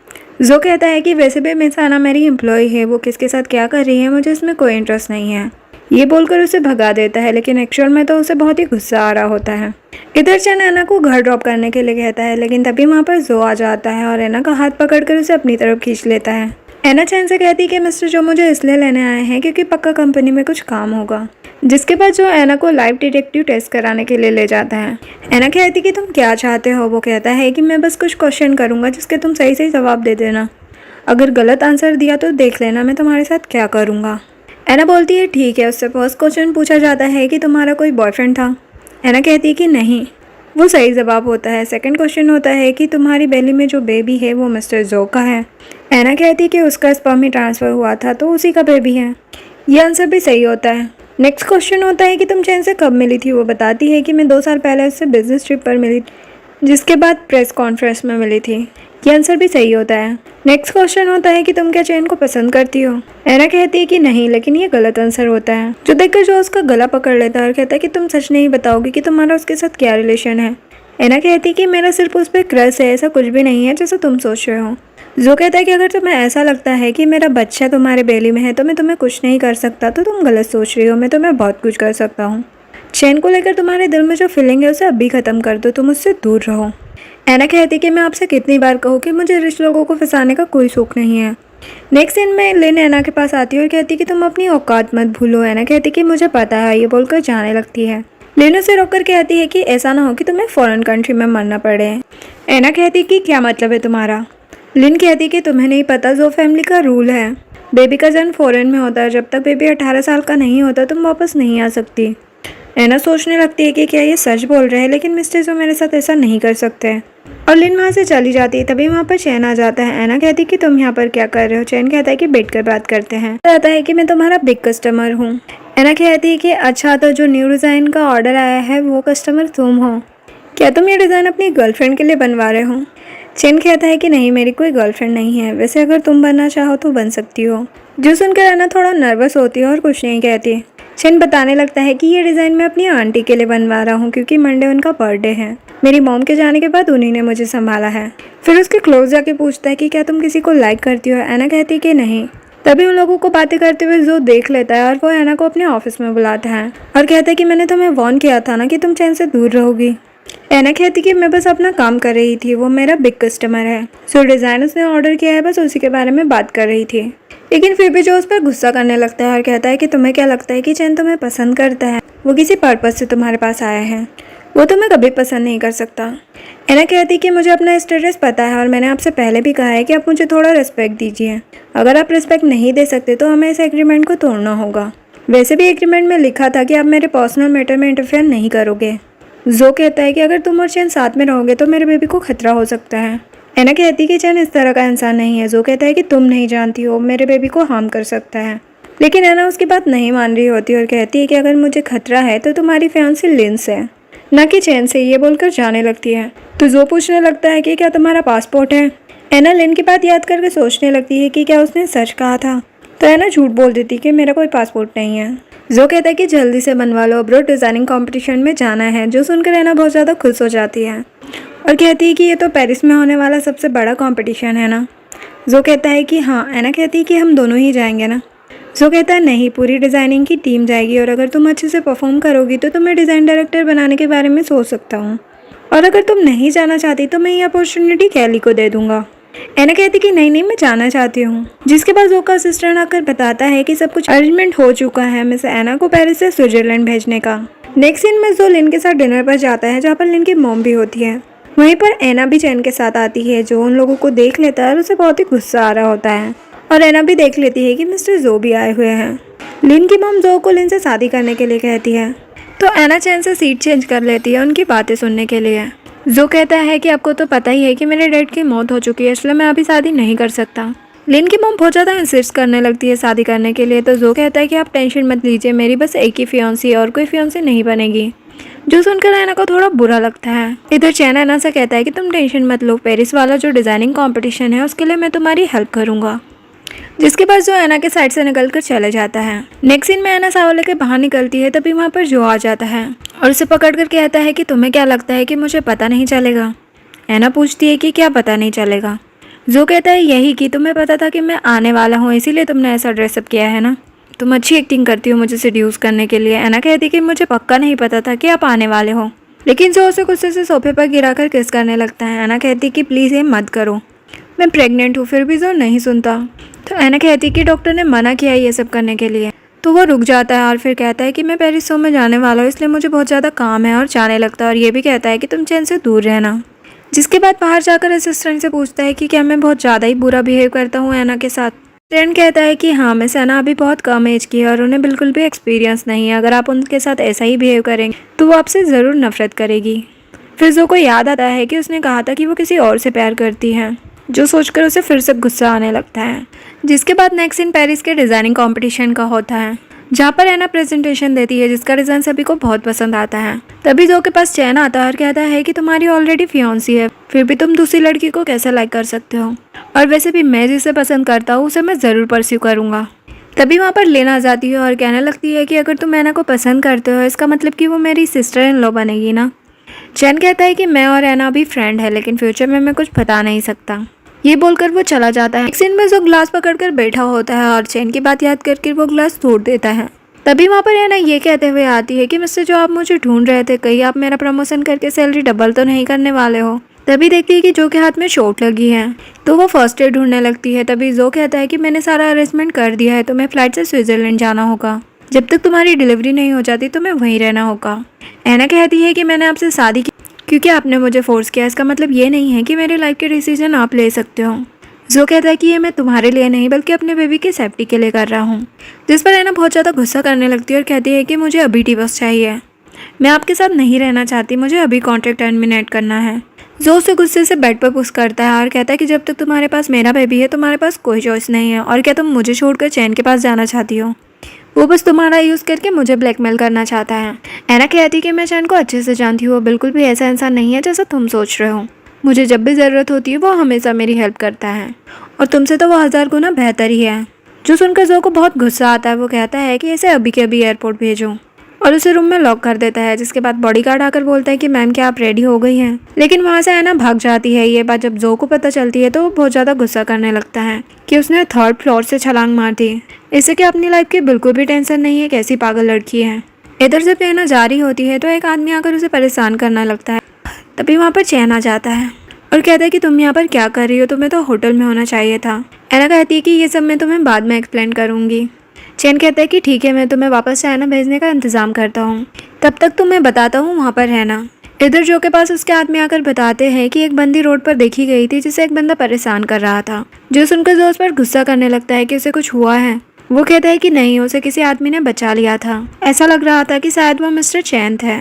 जो कहता है कि वैसे भी मिस आना मेरी एम्प्लॉय है, वो किसके साथ क्या कर रही है मुझे इसमें कोई इंटरेस्ट नहीं है। ये बोलकर उसे भगा देता है लेकिन एक्चुअल में तो उसे बहुत ही गुस्सा आ रहा होता है। इधर चैन ऐना को घर ड्रॉप करने के लिए कहता है लेकिन तभी वहाँ पर जो आ जाता है और ऐना का हाथ पकड़कर उसे अपनी तरफ खींच लेता है। ऐना चैन से कहती है कि मिस्टर जो मुझे इसलिए लेने आए हैं क्योंकि पक्का कंपनी में कुछ काम होगा। जिसके बाद जो ऐना को लाइव डिटेक्टिव टेस्ट कराने के लिए ले जाता है। ऐना कहती है कि तुम क्या चाहते हो। वो कहता है कि मैं बस कुछ क्वेश्चन करूँगा जिसके तुम सही सही जवाब दे देना, अगर गलत आंसर दिया तो देख लेना मैं तुम्हारे साथ क्या करूँगा। ऐना बोलती है ठीक है। उससे फर्स्ट क्वेश्चन पूछा जाता है कि तुम्हारा कोई बॉयफ्रेंड था। ऐना कहती है कि नहीं। वो सही जवाब होता है। सेकंड क्वेश्चन होता है कि तुम्हारी बेली में जो बेबी है वो मिस्टर जो का है। एना कहती कि उसका स्पर्म ही ट्रांसफ़र हुआ था तो उसी का बेबी है। ये आंसर भी सही होता है। नेक्स्ट क्वेश्चन होता है कि तुम चैन से कब मिली थी। वो बताती है कि मैं 2 साल पहले उससे बिजनेस ट्रिप पर मिली, जिसके बाद प्रेस कॉन्फ्रेंस में मिली थी। ये आंसर भी सही होता है। नेक्स्ट क्वेश्चन होता है कि तुम क्या चैन को पसंद करती हो। एना कहती है कि नहीं, लेकिन ये गलत आंसर होता है। जो देखकर जो उसका गला पकड़ लेता है और कहता है कि तुम सच नहीं बताओगी कि तुम्हारा उसके साथ क्या रिलेशन है। एना कहती है कि मेरा सिर्फ उस पर क्रश है, ऐसा कुछ भी नहीं है जैसा तुम सोच रहे हो। जो कहता है कि अगर तुम्हें ऐसा लगता है कि मेरा बच्चा तुम्हारे बेली में है तो मैं तुम्हें कुछ नहीं कर सकता, तो तुम गलत सोच रही हो। मैं तुम्हें बहुत कुछ कर सकता हूँ। चैन को लेकर तुम्हारे दिल में जो फीलिंग है उसे अभी ख़त्म कर दो, तुम उससे दूर रहो। एना कहती कि मैं आपसे कितनी बार कहूँ कि मुझे रिच लोगों को फंसाने का कोई शौक नहीं है। नेक्स्ट सीन में लिन एना के पास आती है और कहती कि तुम अपनी औकात मत भूलो। एना कहती कि मुझे पता है, ये बोलकर जाने लगती है। लिन उसे रोककर कहती है कि ऐसा ना हो कि तुम्हें फॉरेन कंट्री में मरना पड़े। एना कहती कि क्या मतलब है तुम्हारा। लिन कहती कि तुम्हें नहीं पता, जो फैमिली का रूल है, बेबी का जन्म फॉरेन में होता है। जब तक बेबी 18 साल का नहीं होता तुम वापस नहीं आ सकती। एना सोचने लगती है कि क्या ये सच बोल रहे हैं, लेकिन मिस्टर जो मेरे साथ ऐसा नहीं कर सकते। और लिन वहाँ से चली जाती है। तभी वहाँ पर चैन आ जाता है। एना कहती है कि तुम यहाँ पर क्या कर रहे हो। चैन कहता है कि बैठ कर बात करते हैं। कहता है कि मैं तुम्हारा बिग कस्टमर हूँ। एना कहती है कि अच्छा, तो जो न्यू डिज़ाइन का ऑर्डर आया है वो कस्टमर तुम हो। क्या तुम ये डिज़ाइन अपनी गर्लफ्रेंड के लिए बनवा रहे हो। चैन कहता है कि नहीं, मेरी कोई गर्लफ्रेंड नहीं है, वैसे अगर तुम बनना चाहो तो बन सकती हो। जो सुनकर एना थोड़ा नर्वस होती है और कुछ नहीं कहती। चैन बताने लगता है कि ये डिज़ाइन मैं अपनी आंटी के लिए बनवा रहा हूँ, क्योंकि मंडे उनका बर्थडे है। मेरी मॉम के जाने के बाद उन्हीं ने मुझे संभाला है। फिर उसके क्लोज जाके पूछता है कि क्या तुम किसी को लाइक करती हो। एना कहती है कि नहीं। तभी उन लोगों को बातें करते हुए जो देख लेता है और वो एना को अपने ऑफिस में बुलाता है और कहता है कि मैंने तुम्हें वार्न किया था ना कि तुम चैन से दूर रहोगी। एना कहती कि मैं बस अपना काम कर रही थी, वो मेरा बिग कस्टमर है। जो डिज़ाइन उसने ऑर्डर किया है बस उसी के बारे में बात कर रही थी। लेकिन फिर भी जो उस पर गुस्सा करने लगता है और कहता है कि तुम्हें क्या लगता है कि चैन तुम्हें पसंद करता है। वो किसी पर्पज़ से तुम्हारे पास आया है, वो तुम्हें कभी पसंद नहीं कर सकता। एना कहती कि मुझे अपना स्टेटस पता है और मैंने आपसे पहले भी कहा है कि आप मुझे थोड़ा रिस्पेक्ट दीजिए। अगर आप रिस्पेक्ट नहीं दे सकते तो हमें इस एग्रीमेंट को तोड़ना होगा। वैसे भी एग्रीमेंट में लिखा था कि आप मेरे पर्सनल मैटर में इंटरफेयर नहीं करोगे। जो कहता है कि अगर तुम और चैन साथ में रहोगे तो मेरे बेबी को खतरा हो सकता है। एना कहती कि चैन इस तरह का इंसान नहीं है। जो कहता है कि तुम नहीं जानती हो, मेरे बेबी को हार्म कर सकता है। लेकिन एना उसकी बात नहीं मान रही होती और कहती है कि अगर मुझे खतरा है तो तुम्हारी फियांसी लिन से, ना कि चैन से। ये बोलकर जाने लगती है। तो जो पूछने लगता है कि क्या तुम्हारा पासपोर्ट है। एना लिन की बात याद करके सोचने लगती है कि क्या उसने सच कहा था। तो एना झूठ बोल देती कि मेरा कोई पासपोर्ट नहीं है। जो कहता है कि जल्दी से बनवा लो, अब्रोड डिज़ाइनिंग कंपटीशन में जाना है। जो सुनकर एना बहुत ज़्यादा खुश हो जाती है और कहती है कि ये तो पेरिस में होने वाला सबसे बड़ा कंपटीशन है ना। जो कहता है कि हाँ। एना कहती है कि हम दोनों ही जाएंगे ना। जो कहता है नहीं, पूरी डिज़ाइनिंग की टीम जाएगी और अगर तुम अच्छे से परफॉर्म करोगी तो मैं डिज़ाइन डायरेक्टर बनाने के बारे में सोच सकता हूँ, और अगर तुम नहीं जाना चाहती तो मैं ये अपॉर्चुनिटी कैली को दे दूंगा। एना कहती कि नहीं, मैं जाना चाहती हूँ। जिसके बाद जो का असिस्टेंट आकर बताता है कि सब कुछ अरेंजमेंट हो चुका है मिस एना को पेरिस से स्विट्जरलैंड भेजने का। नेक्स्ट सीन में जो लिन के साथ डिनर पर जाता है, जहाँ पर लिन की मॉम भी होती है। वहीं पर एना भी चैन के साथ आती है। जो उन लोगों को देख लेता है और उसे बहुत ही गुस्सा आ रहा होता है। और एना भी देख लेती है कि मिस्टर जो भी आए हुए हैं। लिन की मॉम जो को लिन से शादी करने के लिए कहती है, तो एना चैन से सीट चेंज कर लेती है उनकी बातें सुनने के लिए। जो कहता है कि आपको तो पता ही है कि मेरे डैड की मौत हो चुकी है, इसलिए मैं अभी शादी नहीं कर सकता। लिन की मॉम बहुत ज़्यादा इंसिस्ट करने लगती है शादी करने के लिए। तो जो कहता है कि आप टेंशन मत लीजिए, मेरी बस एक ही फियांसी और कोई फियांसी नहीं बनेगी। जो सुनकर एना को थोड़ा बुरा लगता है। इधर चैन एना से कहता है कि तुम टेंशन मत लो, पेरिस वाला जो डिज़ाइनिंग कॉम्पिटिशन है उसके लिए मैं तुम्हारी हेल्प करूँगा। जिसके बाद जो एना के साइड से निकलकर चले जाता है। नेक्स्ट सीन में एना सावले के बाहर निकलती है। तभी वहाँ पर जो आ जाता है और उसे पकड़कर कहता है कि तुम्हें क्या लगता है कि मुझे पता नहीं चलेगा। एना पूछती है कि क्या पता नहीं चलेगा। जो कहता है यही कि तुम्हें पता था कि मैं आने वाला हूँ, इसीलिए तुमने ऐसा ड्रेसअप किया है ना। तुम अच्छी एक्टिंग करती हो मुझे सिड्यूस करने के लिए। एना कहती कि मुझे पक्का नहीं पता था कि आप आने वाले हो। लेकिन जो उसे गुस्से से सोफे पर गिराकर किस करने लगता है। एना कहती कि प्लीज़ ये मत करो, मैं प्रेग्नेंट हूँ। फिर भी जो नहीं सुनता। तो एना कहती कि डॉक्टर ने मना किया ये सब करने के लिए। तो वो रुक जाता है और फिर कहता है कि मैं पेरिस शो में जाने वाला हूँ, इसलिए मुझे बहुत ज़्यादा काम है, और जाने लगता है। और ये भी कहता है कि तुम चैन से दूर रहना। जिसके बाद बाहर जाकर असिस्टेंट से पूछता है कि क्या मैं बहुत ज़्यादा ही बुरा बिहेव करता हूँ एना के साथ। फ्रेंड कहता है कि हाँ, मिस एना अभी बहुत कम एज की है और उन्हें बिल्कुल भी एक्सपीरियंस नहीं है। अगर आप उनके साथ ऐसा ही बिहेव करेंगे तो वो आपसे ज़रूर नफरत करेगी। फिर जो को याद आता है कि उसने कहा था कि वो किसी और से प्यार करती है, जो सोचकर उसे फिर से गुस्सा आने लगता है। जिसके बाद नेक्स्ट सीन पेरिस के डिज़ाइनिंग कंपटीशन का होता है, जहाँ पर एना प्रेजेंटेशन देती है जिसका डिज़ाइन सभी को बहुत पसंद आता है। तभी जो के पास चैन आता है और कहता है कि तुम्हारी ऑलरेडी फियांसी है, फिर भी तुम दूसरी लड़की को कैसे लाइक कर सकते हो, और वैसे भी मैं जिसे पसंद करता हूँ उसे मैं ज़रूर परस्यू करूँगा। तभी वहाँ पर लेना आ जाती है और कहने लगती है कि अगर तुम एना को पसंद करते हो इसका मतलब कि वो मेरी सिस्टर इन लॉ बनेगी ना। चैन कहता है कि मैं और एना अभी फ्रेंड है, लेकिन फ्यूचर में मैं कुछ बता नहीं सकता। ये बोलकर वो चला जाता है। एक सीन में जो ग्लास पकड़कर बैठा होता है और चैन की बात याद करके वो ग्लास तोड़ देता है। तभी वहाँ पर एना ये कहते हुए आती है कि मिस्टर जो आप मुझे ढूंढ रहे थे, कहीं आप मेरा प्रमोशन करके सैलरी डबल तो नहीं करने वाले हो। तभी देखती है कि जो के हाथ में चोट लगी है, तो वो फर्स्ट एड ढूंढने लगती है। तभी जो कहता है कि मैंने सारा अरेंजमेंट कर दिया है, तुम्हें फ्लाइट से स्विट्जरलैंड जाना होगा। जब तक तुम्हारी डिलीवरी नहीं हो जाती तुम्हें वहीं रहना होगा। एना कहती है कि मैंने आपसे शादी की क्योंकि आपने मुझे फोर्स किया, इसका मतलब ये नहीं है कि मेरे लाइफ के डिसीजन आप ले सकते हो। जो कहता है कि ये मैं तुम्हारे लिए नहीं बल्कि अपने बेबी की सेफ्टी के लिए कर रहा हूँ। जिस पर एना बहुत ज़्यादा गुस्सा करने लगती है और कहती है कि मुझे अभी डिवोर्स चाहिए, मैं आपके साथ नहीं रहना चाहती, मुझे अभी कॉन्ट्रैक्ट टर्मिनेट करना है। जो उसे गुस्से से बेड पर पुश करता है और कहता है कि जब तक तुम्हारे पास मेरा बेबी है तुम्हारे पास कोई चॉइस नहीं है, और क्या तुम मुझे छोड़कर चैन के पास जाना चाहती हो? वो बस तुम्हारा यूज़ करके मुझे ब्लैकमेल करना चाहता है। एना कहती है कि मैं चैन को अच्छे से जानती हूँ, वो बिल्कुल भी ऐसा इंसान नहीं है जैसा तुम सोच रहे हो। मुझे जब भी ज़रूरत होती है वो हमेशा मेरी हेल्प करता है, और तुमसे तो वो 1000 गुना बेहतर ही है। जो सुनकर जो को बहुत गुस्सा आता है, वो कहता है कि इसे अभी के अभी एयरपोर्ट भेजो, और उसे रूम में लॉक कर देता है। जिसके बाद बॉडीगार्ड आकर बोलता है कि मैम क्या आप रेडी हो गई हैं? लेकिन वहाँ से एना भाग जाती है। ये बात जब जो को पता चलती है तो वो बहुत ज़्यादा गुस्सा करने लगता है कि उसने 3rd फ्लोर से छलांग मार दी। इससे कि अपनी लाइफ की बिल्कुल भी टेंशन नहीं है, कैसी पागल लड़की है। इधर जब एना जा रही होती है तो एक आदमी आकर उसे परेशान करने लगता है। तभी वहाँ पर चैन आ जाता है और कहता है कि तुम यहाँ पर क्या कर रही हो, तुम्हें तो होटल में होना चाहिए था। एना कहती है कि ये सब मैं तुम्हें बाद में एक्सप्लेन करूँगी। चैन कहता है कि ठीक है, मैं तुम्हें वापस चाइना भेजने का इंतज़ाम करता हूँ, तब तक तुम्हें बताता हूँ वहाँ पर रहना। इधर जो के पास उसके आदमी आकर बताते हैं कि एक बंदी रोड पर देखी गई थी जिसे एक बंदा परेशान कर रहा था। जो सुनकर जो उस पर गुस्सा करने लगता है कि उसे कुछ हुआ है। वो कहता है कि नहीं, उसे किसी आदमी ने बचा लिया था, ऐसा लग रहा था कि शायद वो मिस्टर चैन थे।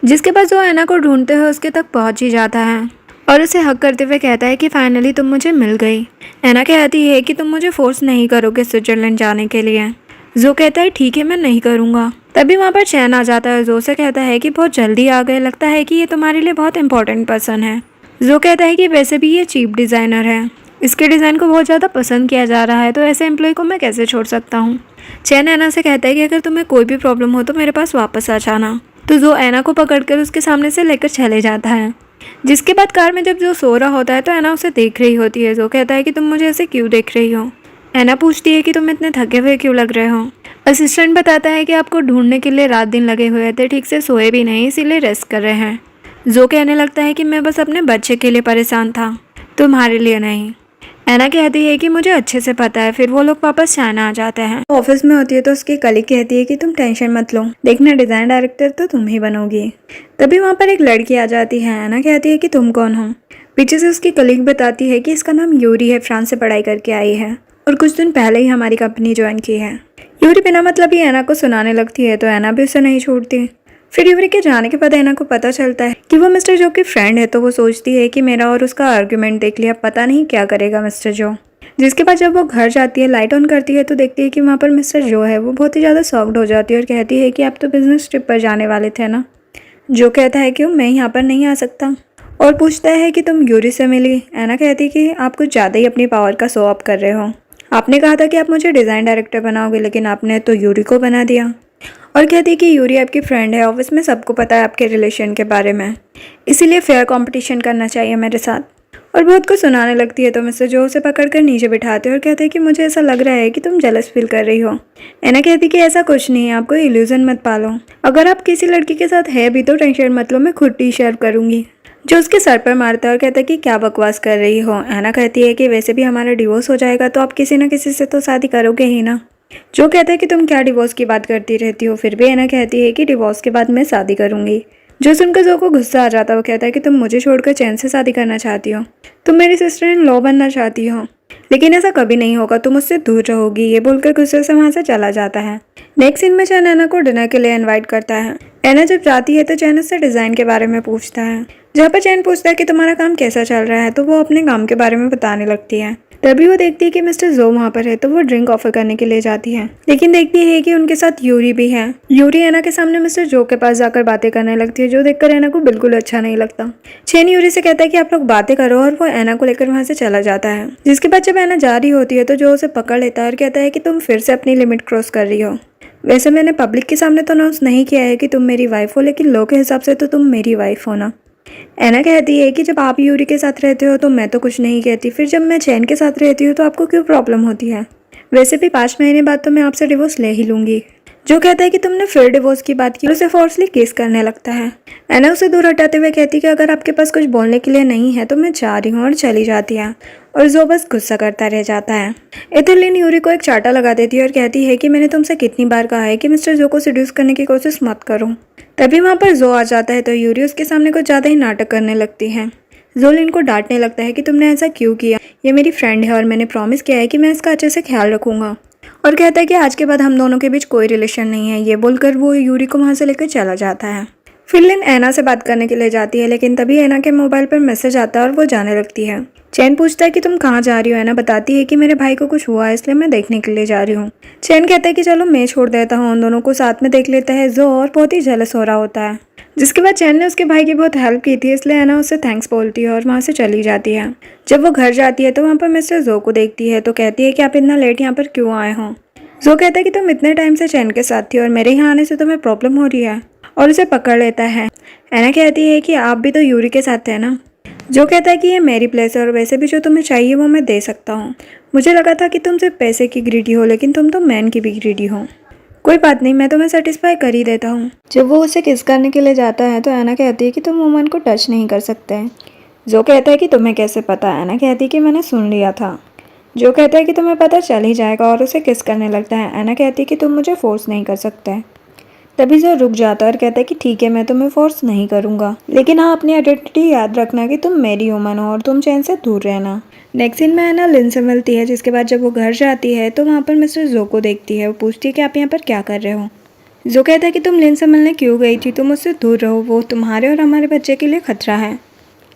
जिसके बाद जो एना को ढूंढते हुए उसके तक पहुँच ही जाता है और उसे हक करते हुए कहता है कि फाइनली तुम मुझे मिल गई। एना कहती है कि तुम मुझे फोर्स नहीं करोगे स्विट्जरलैंड जाने के लिए। जो कहता है ठीक है, मैं नहीं करूँगा। तभी वहाँ पर चैन आ जाता है। जो से कहता है कि बहुत जल्दी आ गए, लगता है कि ये तुम्हारे लिए बहुत इंपॉर्टेंट पर्सन है। जो कहता है कि वैसे भी ये चीप डिज़ाइनर है, इसके डिज़ाइन को बहुत ज़्यादा पसंद किया जा रहा है, तो ऐसे एम्प्लॉय को मैं कैसे छोड़ सकता हूँ। चैन एना से कहता है कि अगर तुम्हें कोई भी प्रॉब्लम हो तो मेरे पास वापस आ जाना। तो जो एना को पकड़कर उसके सामने से लेकर चले जाता है। जिसके बाद कार में जब जो सो रहा होता है तो एना उसे देख रही होती है। जो कहता है कि तुम मुझे ऐसे क्यों देख रही हो? एना पूछती है कि तुम इतने थके हुए क्यों लग रहे हो? असिस्टेंट बताता है कि आपको ढूंढने के लिए रात दिन लगे हुए थे, ठीक से सोए भी नहीं, इसीलिए रेस्ट कर रहे हैं। जो कहने लगता है कि मैं बस अपने बच्चे के लिए परेशान था, तुम्हारे लिए नहीं। एना कहती है कि मुझे अच्छे से पता है। फिर वो लोग वापस चाइना आ जाते हैं। ऑफिस में होती है तो उसकी कलीग कहती है कि तुम टेंशन मत लो, देखना डिज़ाइन डायरेक्टर तो तुम ही बनोगी। तभी वहाँ पर एक लड़की आ जाती है। एना कहती है कि तुम कौन हो? पीछे से उसकी कलीग बताती है कि इसका नाम यूरी है, फ्रांस से पढ़ाई करके आई है और कुछ दिन पहले ही हमारी कंपनी ज्वाइन की है। यूरी बिना मतलब ही एना को सुनाने लगती है तो एना भी उसे नहीं छोड़ती। फिर यूरी के जाने के बाद एना को पता चलता है कि वो मिस्टर जो की फ्रेंड है, तो वो सोचती है कि मेरा और उसका आर्ग्यूमेंट देख लिया, पता नहीं क्या करेगा मिस्टर जो। जिसके बाद जब वो घर जाती है, लाइट ऑन करती है तो देखती है कि वहाँ पर मिस्टर जो है वो बहुत ही ज़्यादा शॉक्ड हो जाती है और कहती है कि आप तो बिजनेस ट्रिप पर जाने वाले थे ना। जो कहता है कि मैं यहाँ पर नहीं आ सकता और पूछता है कि तुम यूरी से मिली। एना कहती है कि आप कुछ ज़्यादा ही अपनी पावर का शो ऑफ कर रहे हो। आपने कहा था कि आप मुझे डिज़ाइन डायरेक्टर बनाओगे, लेकिन आपने तो यूरी को बना दिया। और कहती है कि यूरी आपकी फ्रेंड है, ऑफिस में सबको पता है आपके रिलेशन के बारे में, इसीलिए फेयर कंपटीशन करना चाहिए मेरे साथ। और बहुत कुछ सुनाने लगती है तो मिस्टर जो उसे पकड़कर नीचे बिठाते हैं और कहते हैं कि मुझे ऐसा लग रहा है कि तुम जेलस फील कर रही हो। एना कहती कि ऐसा कुछ नहीं है, आपको इल्यूजन मत पालो। अगर आप किसी लड़की के साथ है भी तो टेंशन मत लो, मैं खुद टी शर्ट करूँगी। जो उसके सर पर मारता है और कहता है कि क्या बकवास कर रही हो। एना कहती है कि वैसे भी हमारा डिवोर्स हो जाएगा तो आप किसी न किसी से तो शादी करोगे ही ना। जो कहता है कि तुम क्या डिवोर्स की बात करती रहती हो। फिर भी एना कहती है कि डिवोर्स के बाद मैं शादी करूंगी। जो सुनकर जो को गुस्सा आ जाता है वो कहता है कि तुम मुझे छोड़कर चैन से शादी करना चाहती हो, तुम मेरी सिस्टर इन लॉ बनना चाहती हो। लेकिन ऐसा कभी नहीं होगा, तुम मुझसे दूर रहोगी, ये बोलकर गुस्से से वहाँ से चला जाता है। नेक्स्ट सीन में चैन एना को डिनर के लिए इनवाइट करता है। एना जब जाती है तो चैन उससे डिज़ाइन के बारे में पूछता है। जहाँ पर चैन पूछता है कि तुम्हारा काम कैसा चल रहा है, तो वो अपने काम के बारे में बताने लगती है। तभी वो देखती है कि मिस्टर जो वहाँ पर है, तो वो ड्रिंक ऑफर करने के लिए जाती है, लेकिन देखती है कि उनके साथ यूरी भी है। यूरी एना के सामने मिस्टर जो के पास जाकर बातें करने लगती है, जो देखकर एना को बिल्कुल अच्छा नहीं लगता। चैन यूरी से कहता है कि आप लोग बातें करो, और वो एना को लेकर वहाँ से चला जाता है। जिसके बाद जब एना जा रही होती है तो जो उसे पकड़ लेता है और कहता है कि तुम फिर से अपनी लिमिट क्रॉस कर रही हो। वैसे मैंने पब्लिक के सामने तो अनाउंस नहीं किया है कि तुम मेरी वाइफ हो, लेकिन लॉ के हिसाब से तो तुम मेरी वाइफ हो ना। एना कहती है कि जब आप यूरी के साथ रहते हो तो मैं तो कुछ नहीं कहती, फिर जब मैं चैन के साथ रहती हूँ तो आपको क्यों प्रॉब्लम होती है? वैसे भी 5 महीने बाद तो मैं आपसे डिवोर्स ले ही लूंगी। जो कहता है कि तुमने फिर डिवोर्स की बात की, उसे फोर्सली केस करने लगता है। एना उसे दूर हटाते हुए कहती है कि अगर आपके पास कुछ बोलने के लिए नहीं है तो मैं जा रही हूँ, और चली जाती है। और जो बस गुस्सा करता रह जाता है। एथिलीन यूरी को एक चाटा लगा देती है और कहती है कि मैंने तुमसे कितनी बार कहा है कि मिस्टर जो को सेड्यूस करने की कोशिश मत करो। तभी वहाँ पर जो आ जाता है तो यूरी उसके सामने कुछ ज़्यादा ही नाटक करने लगती है। जो लिन को डांटने लगता है कि तुमने ऐसा क्यों किया, ये मेरी फ्रेंड है और मैंने प्रॉमिस किया है कि मैं इसका अच्छे से ख्याल रखूंगा। और कहता है कि आज के बाद हम दोनों के बीच कोई रिलेशन नहीं है। ये बोलकर वो यूरी को वहाँ से लेकर चला जाता है। फिर लिन एना से बात करने के लिए जाती है, लेकिन तभी एना के मोबाइल पर मैसेज आता है और वो जाने लगती है। चैन पूछता है कि तुम कहाँ जा रही हो। एना बताती है कि मेरे भाई को कुछ हुआ है, इसलिए मैं देखने के लिए जा रही हूँ। चैन कहता है कि चलो मैं छोड़ देता हूँ, उन दोनों को साथ में देख लेता है जो, और बहुत ही जेलस हो रहा होता है। जिसके बाद चैन ने उसके भाई की बहुत हेल्प की थी, इसलिए एना उससे थैंक्स बोलती है और वहाँ से चली जाती है। जब वो घर जाती है तो वहाँ पर मिस्टर जो को देखती है, तो कहती है कि आप इतना लेट यहाँ पर क्यों आए हो। जो कहता है कि तुम इतने टाइम से चैन के साथ थी और मेरे यहाँ आने से तुम्हें प्रॉब्लम हो रही है, और उसे पकड़ लेता है। एना कहती है कि आप भी तो यूरी के साथ थे ना। जो कहता है कि ये मेरी प्लेस है और वैसे भी जो तुम्हें चाहिए वो मैं दे सकता हूँ। मुझे लगा था कि तुम सिर्फ पैसे की ग्रीडी हो, लेकिन तुम तो मैन की भी ग्रीडी हो। कोई बात नहीं, मैं तुम्हें सेटिस्फाई कर ही देता हूँ। जब वो उसे किस करने के लिए जाता है तो एना कहती है कि तुम वुमन को टच नहीं कर सकते। जो कहता है कि तुम्हें कैसे पता। एना कहती है कि मैंने सुन लिया था। जो कहता है कि तुम्हें पता चल ही जाएगा, और उसे किस करने लगता है। एना कहती है कि तुम मुझे फोर्स नहीं कर सकते। तभी जो रुक जाता है और कहता है कि ठीक है, मैं तुम्हें फोर्स नहीं करूंगा, लेकिन हाँ अपनी आइडेंटिटी याद रखना कि तुम मेरी वुमन हो और तुम चैन से दूर रहना। नेक्स्ट सीन में एना लिन से मिलती है, जिसके बाद जब वो घर जाती है तो वहाँ पर मिस्टर जो को देखती है। वो पूछती है कि आप यहाँ पर क्या कर रहे हो। जो कहता है कि तुम लिन से मिलने क्यों गई थी, तुम उससे दूर रहो, वो तुम्हारे और हमारे बच्चे के लिए खतरा है।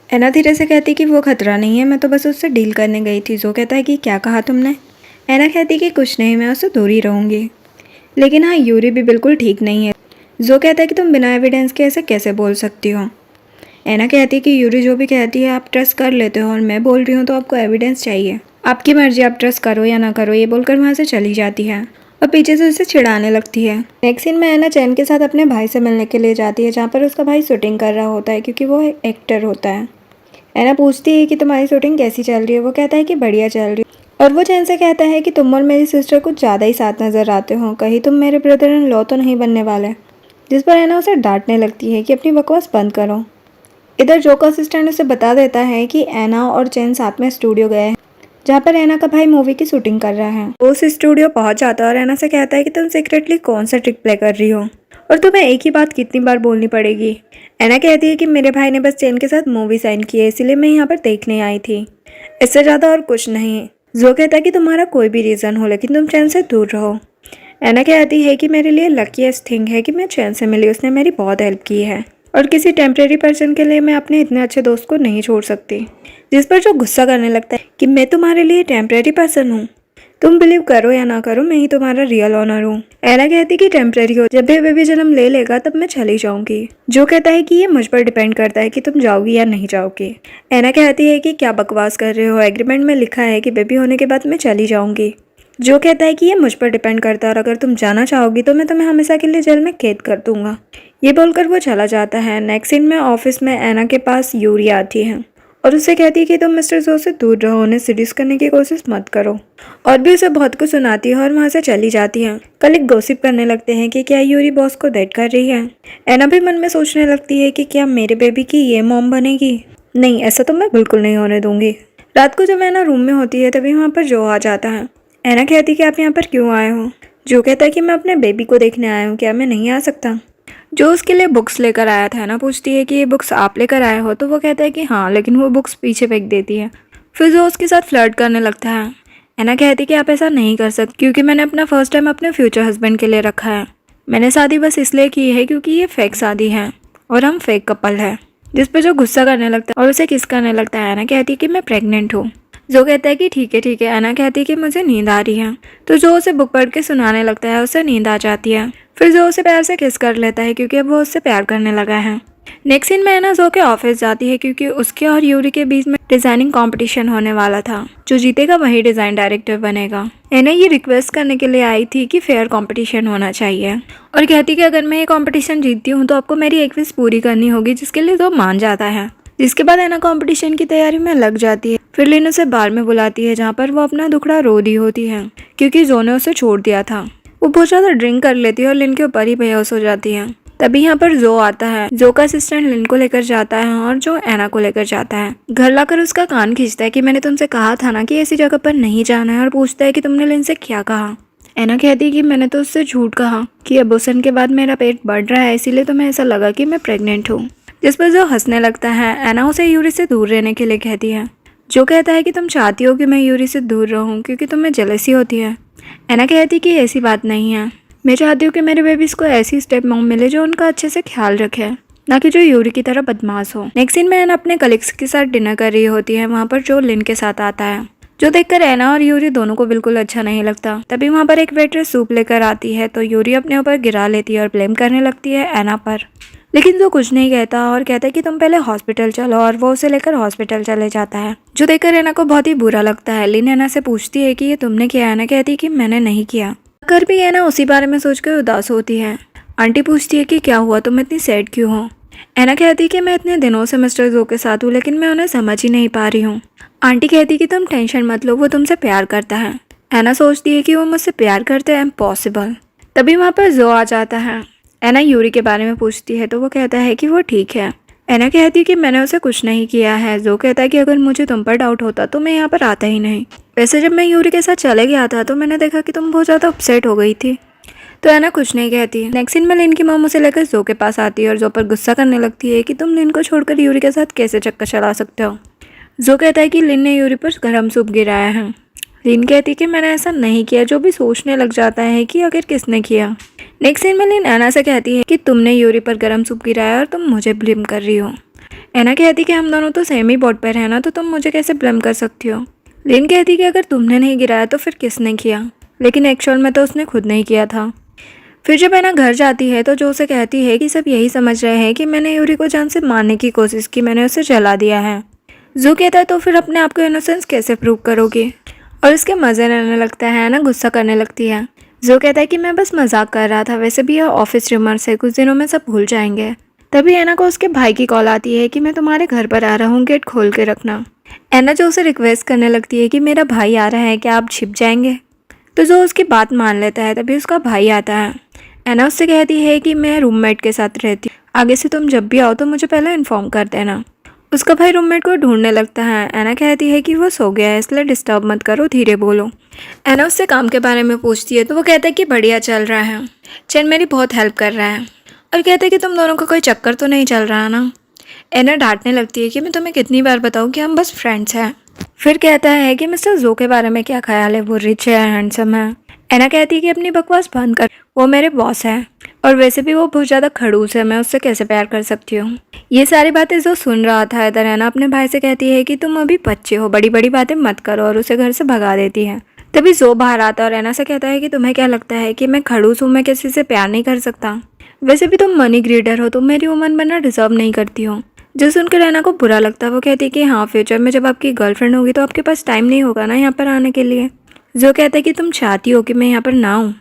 एना धीरे से कहती है कि वो खतरा नहीं है, मैं तो बस उससे डील करने गई थी। जो कहता है कि क्या कहा तुमने। एना कहती है कि कुछ नहीं, मैं उससे दूर ही रहूँगी। लेकिन हाँ यूरी भी बिल्कुल ठीक नहीं है। जो कहता है कि तुम बिना एविडेंस के ऐसे कैसे बोल सकती हो। एना कहती है कि यूरी जो भी कहती है आप ट्रस्ट कर लेते हो, और मैं बोल रही हूँ तो आपको एविडेंस चाहिए। आपकी मर्जी, आप ट्रस्ट करो या ना करो। ये बोलकर वहाँ से चली जाती है और पीछे से उसे चिढ़ाने लगती है। नेक्स्ट सीन में एना चैन के साथ अपने भाई से मिलने के लिए जाती है, जहाँ पर उसका भाई शूटिंग कर रहा होता है, क्योंकि वो एक्टर होता है। एना पूछती है कि तुम्हारी शूटिंग कैसी चल रही है। वो कहता है कि बढ़िया चल रही है, और वो चैन से कहता है कि तुम और मेरी सिस्टर कुछ ज़्यादा ही साथ नज़र आते हो, कहीं तुम मेरे ब्रदर इन लॉ तो नहीं बनने वाले। जिस पर एना उसे डांटने लगती है कि अपनी बकवास बंद करो। इधर जो का असिस्टेंट उसे बता देता है कि एना और चैन साथ में स्टूडियो गए हैं, जहाँ पर एना का भाई मूवी की शूटिंग कर रहा है। वो उस स्टूडियो पहुंच जाता है और एना से कहता है कि तुम सीक्रेटली कौन सा ट्रिक प्ले कर रही हो, और तुम्हें एक ही बात कितनी बार बोलनी पड़ेगी। एना कहती है कि मेरे भाई ने बस चैन के साथ मूवी साइन की है, इसलिए मैं यहाँ पर देखने आई थी, इससे ज़्यादा और कुछ नहीं। जो कहता है कि तुम्हारा कोई भी रीज़न हो, लेकिन तुम चैन से दूर रहो। एना कहती है कि मेरे लिए लकीएस्ट थिंग है कि मैं चैन से मिली, उसने मेरी बहुत हेल्प की है, और किसी टेम्परेरी पर्सन के लिए मैं अपने इतने अच्छे दोस्त को नहीं छोड़ सकती। जिस पर जो गुस्सा करने लगता है कि मैं तुम्हारे लिए टेम्परेरी पर्सन हूँ, तुम बिलीव करो या ना करो, मैं ही तुम्हारा रियल ऑनर हूँ। एना कहती कि टेम्परेरी हो, जब भी बेबी जन्म ले लेगा तब मैं चली जाऊंगी। जो कहता है कि ये मुझ पर डिपेंड करता है कि तुम जाओगी या नहीं जाओगी। एना कहती है कि क्या बकवास कर रहे हो, एग्रीमेंट में लिखा है कि बेबी होने के बाद मैं चली जाऊंगी। जो कहता है कि ये मुझ पर डिपेंड करता है, और अगर तुम जाना चाहोगी तो मैं तुम्हें हमेशा के लिए जेल में कैद कर दूंगा। ये बोलकर वो चला जाता है। नेक्स्ट सीन में ऑफिस में एना के पास यूरी आती है और उससे कहती है कि तुम मिस्टर जो से दूर रहो, उन्हें सीरीज करने की कोशिश मत करो, और भी उसे बहुत कुछ सुनाती है और वहाँ से चली जाती है। कलीग गॉसिप करने लगते हैं कि क्या यूरी बॉस को डेट कर रही है। एना भी मन में सोचने लगती है कि क्या मेरे बेबी की ये मॉम बनेगी। नहीं, ऐसा तो मैं बिल्कुल नहीं होने दूंगी। रात को जब एना रूम में होती है तभी वहाँ पर जो आ जाता है। एना कहती है कि आप यहाँ पर क्यों आए हो। जो कहता है कि मैं अपने बेबी को देखने आया हूँ, क्या मैं नहीं आ सकता। जो उसके लिए बुक्स लेकर आया था ना पूछती है कि ये बुक्स आप लेकर आए हो, तो वो कहता है कि हाँ, लेकिन वो बुक्स पीछे फेंक देती है। फिर जो उसके साथ फ्लर्ट करने लगता है। एना कहती कि आप ऐसा नहीं कर सकते क्योंकि मैंने अपना फर्स्ट टाइम अपने फ्यूचर हस्बैंड के लिए रखा है। मैंने शादी बस इसलिए की है क्योंकि ये फेक शादी है और हम फेक कपल है। जिस पर जो गुस्सा करने लगता है और उसे किस करने लगता है। एना कहती है कि मैं प्रेग्नेंट हूँ। जो कहता है कि ठीक है ठीक है। एना कहती है कि मुझे नींद आ रही है। तो जो उसे बुक पढ़ के सुनाने लगता है, उसे नींद आ जाती है। फिर जो उसे प्यार से किस कर लेता है क्योंकि अब वो उससे प्यार करने लगा है। नेक्स्ट सीन में एना जो के ऑफिस जाती है क्योंकि उसके और यूरी के बीच में डिजाइनिंग कंपटीशन होने वाला था। जो जीतेगा वही डिजाइन डायरेक्टर बनेगा। एना ये रिक्वेस्ट करने के लिए आई थी कि फेयर कंपटीशन होना चाहिए और कहती कि अगर मैं ये कंपटीशन जीतती हूँ तो आपको मेरी एक विश पूरी करनी होगी, जिसके लिए वो मान जाता है। जिसके बाद एना कंपटीशन की तैयारी में लग जाती है। फिर लिन उसे बार में बुलाती है जहाँ पर वो अपना दुखड़ा रो रही होती है क्योंकि जो ने उसे छोड़ दिया था। वो बहुत ज़्यादा ड्रिंक कर लेती है और लिन के ऊपर ही बेहोश हो जाती है। तभी यहाँ पर जो आता है। जो का असिस्टेंट लिन को लेकर जाता है और जो एना को लेकर जाता है। घर लाकर उसका कान खींचता है कि मैंने तुमसे कहा था ना कि ऐसी जगह पर नहीं जाना है, और पूछता है कि तुमने लिन से क्या कहा। एना कहती है कि मैंने तो उससे झूठ कहा कि अबॉर्शन के बाद मेरा पेट बढ़ रहा है, इसीलिए तुम्हें ऐसा लगा कि मैं प्रेग्नेंट हूँ। जिस पर जो हंसने लगता है। एना उसे यूरी से दूर रहने के लिए कहती है। जो कहता है कि तुम चाहती हो कि मैं यूरी से दूर रहूं क्योंकि तुम्हें जेलसी होती है। एना कहती कि ऐसी बात नहीं है, मैं चाहती हूँ कि मेरे बेबीज को ऐसी स्टेप मॉम मिले जो उनका अच्छे से ख्याल रखे, ना कि जो यूरी की तरह बदमाश हो। नेक्स्ट सीन में एना अपने कलीग्स के साथ डिनर कर रही होती है। वहाँ पर जो लिन के साथ आता है। जो देखकर एना और यूरी दोनों को बिल्कुल अच्छा नहीं लगता। तभी वहाँ पर एक वेट्रेस सूप लेकर आती है तो यूरी अपने ऊपर गिरा लेती है और ब्लेम करने लगती है एना पर। लेकिन जो कुछ नहीं कहता और कहता है कि तुम पहले हॉस्पिटल चलो, और वो उसे लेकर हॉस्पिटल चले जाता है। जो देखकर एना को बहुत ही बुरा लगता है। लिन एना से पूछती है कि ये तुमने किया। एना कहती है कि मैंने नहीं किया। कर भी एना उसी बारे में सोचकर उदास होती है। आंटी पूछती है कि क्या हुआ, तुम इतनी सैड क्यों हो। एना कहती है कि मैं इतने दिनों से मिस्टर जो के साथ हूँ लेकिन मैं उन्हें समझ ही नहीं पा रही हूँ। आंटी कहती कि तुम टेंशन मत लो, वो तुमसे प्यार करता है। एना सोचती है कि वो मुझसे प्यार करते हैं, इम्पॉसिबल। तभी वहाँ पर जो आ जाता है। एना यूरी के बारे में पूछती है तो वो कहता है कि वो ठीक है। एना कहती है कि मैंने उसे कुछ नहीं किया है। जो कहता है कि अगर मुझे तुम पर डाउट होता तो मैं यहाँ पर आता ही नहीं। वैसे जब मैं यूरी के साथ चले गया था तो मैंने देखा कि तुम बहुत ज़्यादा अपसेट हो गई थी। तो एना कुछ नहीं कहती। नेक्स्ट सीन में लिन की मॉम उसे लेकर जो के पास आती है और जो पर गुस्सा करने लगती है कि तुम लिन को छोड़कर यूरी के साथ कैसे चक्कर चला सकते हो। जो कहता है कि लिन ने यूरी पर गर्म सूप गिराया है। लिन कहती है कि मैंने ऐसा नहीं किया। जो भी सोचने लग जाता है कि आखिर किसने किया। नेक्स्ट सीन में लिन एना से कहती है कि तुमने यूरी पर गर्म सूप गिराया और तुम मुझे ब्लेम कर रही हो। एना कहती कि हम दोनों तो सेम ही बोट पर है ना, तो तुम मुझे कैसे ब्लेम कर सकती हो। लिन कहती कि अगर तुमने नहीं गिराया तो फिर किसने किया, लेकिन एक्चुअल में तो उसने खुद नहीं किया था। फिर जब एना घर जाती है तो जो उसे कहती है कि सब यही समझ रहे हैं कि मैंने यूरी को जान से मारने की कोशिश की, मैंने उसे जला दिया है। जो कहता है तो फिर अपने आप को इनोसेंस कैसे प्रूव करोगे, और इसके मज़े लेने लगता है। एना गुस्सा करने लगती है। जो कहता है कि मैं बस मजाक कर रहा था, वैसे भी यह ऑफिस रूमर्स है, कुछ दिनों में सब भूल जाएंगे। तभी एना को उसके भाई की कॉल आती है कि मैं तुम्हारे घर पर आ रहा हूँ, गेट खोल के रखना। एना जो उसे रिक्वेस्ट करने लगती है कि मेरा भाई आ रहा है, क्या आप छिप जाएंगे। तो जो उसकी बात मान लेता है। तभी उसका भाई आता है। एना उससे कहती है कि मैं रूममेट के साथ रहती हूँ, आगे से तुम जब भी आओ तो मुझे पहले इन्फॉर्म कर देना। उसका भाई रूममेट को ढूंढने लगता है। एना कहती है कि वो सो गया है, इसलिए डिस्टर्ब मत करो, धीरे बोलो। एना उससे काम के बारे में पूछती है तो वो कहता है कि बढ़िया चल रहा है, चैन मेरी बहुत हेल्प कर रहा है, और कहता है कि तुम दोनों का कोई चक्कर तो नहीं चल रहा ना। एना डांटने लगती है कि मैं तुम्हें कितनी बार बताऊँ कि हम बस फ्रेंड्स हैं। फिर कहता है कि मिस्टर जो के बारे में क्या ख्याल है, वो रिच है, हैंडसम है। एना कहती है कि अपनी बकवास बंद कर, वो मेरे बॉस है, और वैसे भी वो बहुत ज़्यादा खड़ूस है, मैं उससे कैसे प्यार कर सकती हूँ। ये सारी बातें जो सुन रहा था इधर एना अपने भाई से कहती है कि तुम अभी बच्चे हो, बड़ी बड़ी बातें मत करो, और उसे घर से भगा देती है। तभी जो बाहर आता है और एना से कहता है कि तुम्हें क्या लगता है कि मैं खड़ूस हूँ, मैं किसी से प्यार नहीं कर सकता। वैसे भी तुम मनी ग्रीडर हो, तुम मेरी वुमन बनना डिजर्व नहीं करती हो। जो सुनकर एना को बुरा लगता है। वो कहती है कि हाँ, फ्यूचर में जब आपकी गर्लफ्रेंड होगी तो आपके पास टाइम नहीं होगा ना यहाँ पर आने के लिए। जो कहता है कि तुम चाहती हो कि मैं यहाँ पर ना हूँ।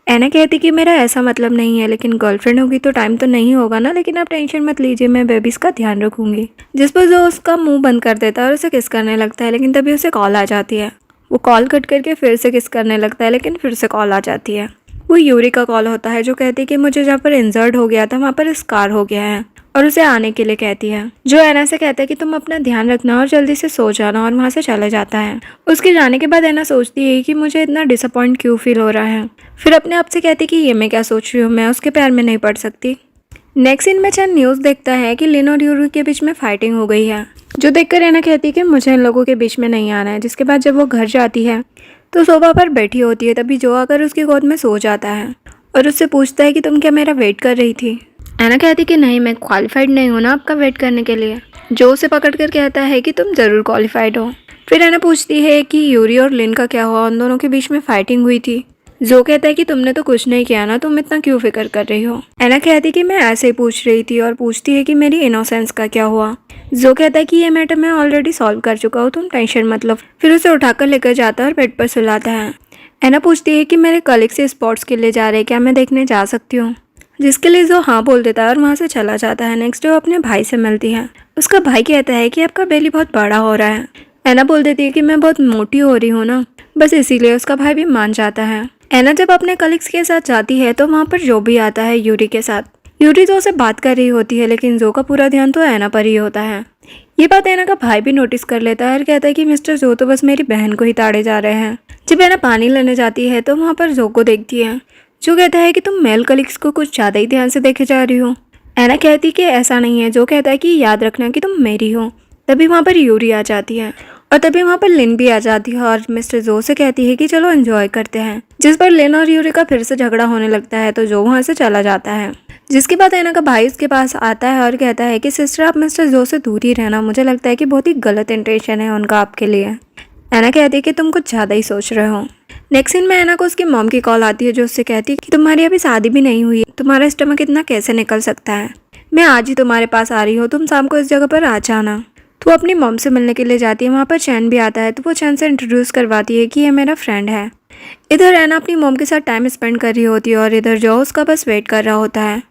एना कहती कि मेरा ऐसा मतलब नहीं है, लेकिन गर्लफ्रेंड होगी तो टाइम तो नहीं होगा ना, लेकिन आप टेंशन मत लीजिए, मैं बेबीज का ध्यान रखूंगी। जिस पर जो उसका मुंह बंद कर देता है और उसे किस करने लगता है, लेकिन तभी उसे कॉल आ जाती है। वो कॉल कट करके फिर से किस करने लगता है, लेकिन फिर से कॉल आ जाती है। वो यूरी का कॉल होता है, जो कहती है कि मुझे जहाँ पर इंजर्ड हो गया था वहाँ पर स्कार हो गया है, और उसे आने के लिए कहती है। जो एना से कहता है कि तुम अपना ध्यान रखना और जल्दी से सो जाना, और वहाँ से चला जाता है। उसके जाने के बाद एना सोचती है कि मुझे इतना डिसअपॉइंट क्यों फील हो रहा है। फिर अपने आप से कहती है कि ये मैं क्या सोच रही हूँ, मैं उसके प्यार में नहीं पड़ सकती। नेक्स्ट सीन में चैन न्यूज़ देखता है कि लिन और यूरी के बीच में फाइटिंग हो गई है। जो देखकर एना कहती है कि मुझे इन लोगों के बीच में नहीं आना है। जिसके बाद जब वो घर जाती है तो सोफा पर बैठी होती है, तभी जो आकर उसकी गोद में सो जाता है और उससे पूछता है कि तुम क्या मेरा वेट कर रही थी। एना कहती कि नहीं, मैं क्वालिफाइड नहीं हूँ ना आपका वेट करने के लिए। जो उसे पकड़ कर कहता है कि तुम ज़रूर क्वालिफाइड हो। फिर एना पूछती है कि यूरी और लिन का क्या हुआ, उन दोनों के बीच में फाइटिंग हुई थी। जो कहता है कि तुमने तो कुछ नहीं किया ना, तुम इतना क्यों फिक्र कर रही हो। एना कहती कि मैं ऐसे ही पूछ रही थी और पूछती है कि मेरी इनोसेंस का क्या हुआ। जो कहता है कि ये मैटर मैं ऑलरेडी सॉल्व कर चुका हूँ, तुम टेंशन मत लो। फिर उसे उठाकर लेकर जाता है और बेड पर सुलाता है। एना पूछती है कि मेरे कलीग से स्पोर्ट्स के लिए जा रहे हैं, क्या मैं देखने जा सकती हूँ। जिसके लिए जो हाँ बोल देता है और वहाँ से चला जाता है। नेक्स्ट डे वो अपने भाई से मिलती है। उसका भाई कहता है कि आपका बेली बहुत बड़ा हो रहा है। एना बोल देती है कि मैं बहुत मोटी हो रही हूँ ना, बस इसीलिए। उसका भाई भी मान जाता है। एना जब अपने कलीग्स के साथ जाती है तो वहाँ पर जो भी आता है यूरी के साथ। यूरी तो उसे बात कर रही होती है, लेकिन जो का पूरा ध्यान तो एना पर ही होता है। ये बात एना का भाई भी नोटिस कर लेता है और कहता है कि मिस्टर जो तो बस मेरी बहन को ही ताड़े जा रहे हैं। जब एना पानी लेने जाती है तो वहाँ पर जो को देखती है। जो कहता है कि तुम मेल कलीग्स को कुछ ज़्यादा ही ध्यान से देखे जा रही हो। एना कहती कि ऐसा नहीं है। जो कहता है कि याद रखना कि तुम मेरी हो। तभी वहाँ पर यूरी आ जाती है और तभी वहाँ पर लिन भी आ जाती है और मिस्टर जो से कहती है कि चलो एंजॉय करते हैं। जिस पर लिन और यूरी का फिर से झगड़ा होने लगता है तो जो वहाँ से चला जाता है। जिसके बाद एना का भाई उसके पास आता है और कहता है कि सिस्टर आप मिस्टर जो से दूर ही रहना, मुझे लगता है कि बहुत ही गलत इंटेंशन है उनका आपके लिए। एना कहती है कि तुम कुछ ज़्यादा ही सोच रहे हो। नेक्स्ट सीन में एना को उसकी मॉम की कॉल आती है, जो उससे कहती है कि तुम्हारी अभी शादी भी नहीं हुई, तुम्हारा स्टमक इतना कैसे निकल सकता है। मैं आज ही तुम्हारे पास आ रही हूँ, तुम शाम को इस जगह पर आ जाना। तो अपनी मॉम से मिलने के लिए जाती है। वहाँ पर चैन भी आता है तो वो चैन से इंट्रोड्यूस करवाती है कि ये मेरा फ्रेंड है। इधर एना अपनी मॉम के साथ टाइम स्पेंड कर रही होती है और इधर जो उसका बस वेट कर रहा होता है।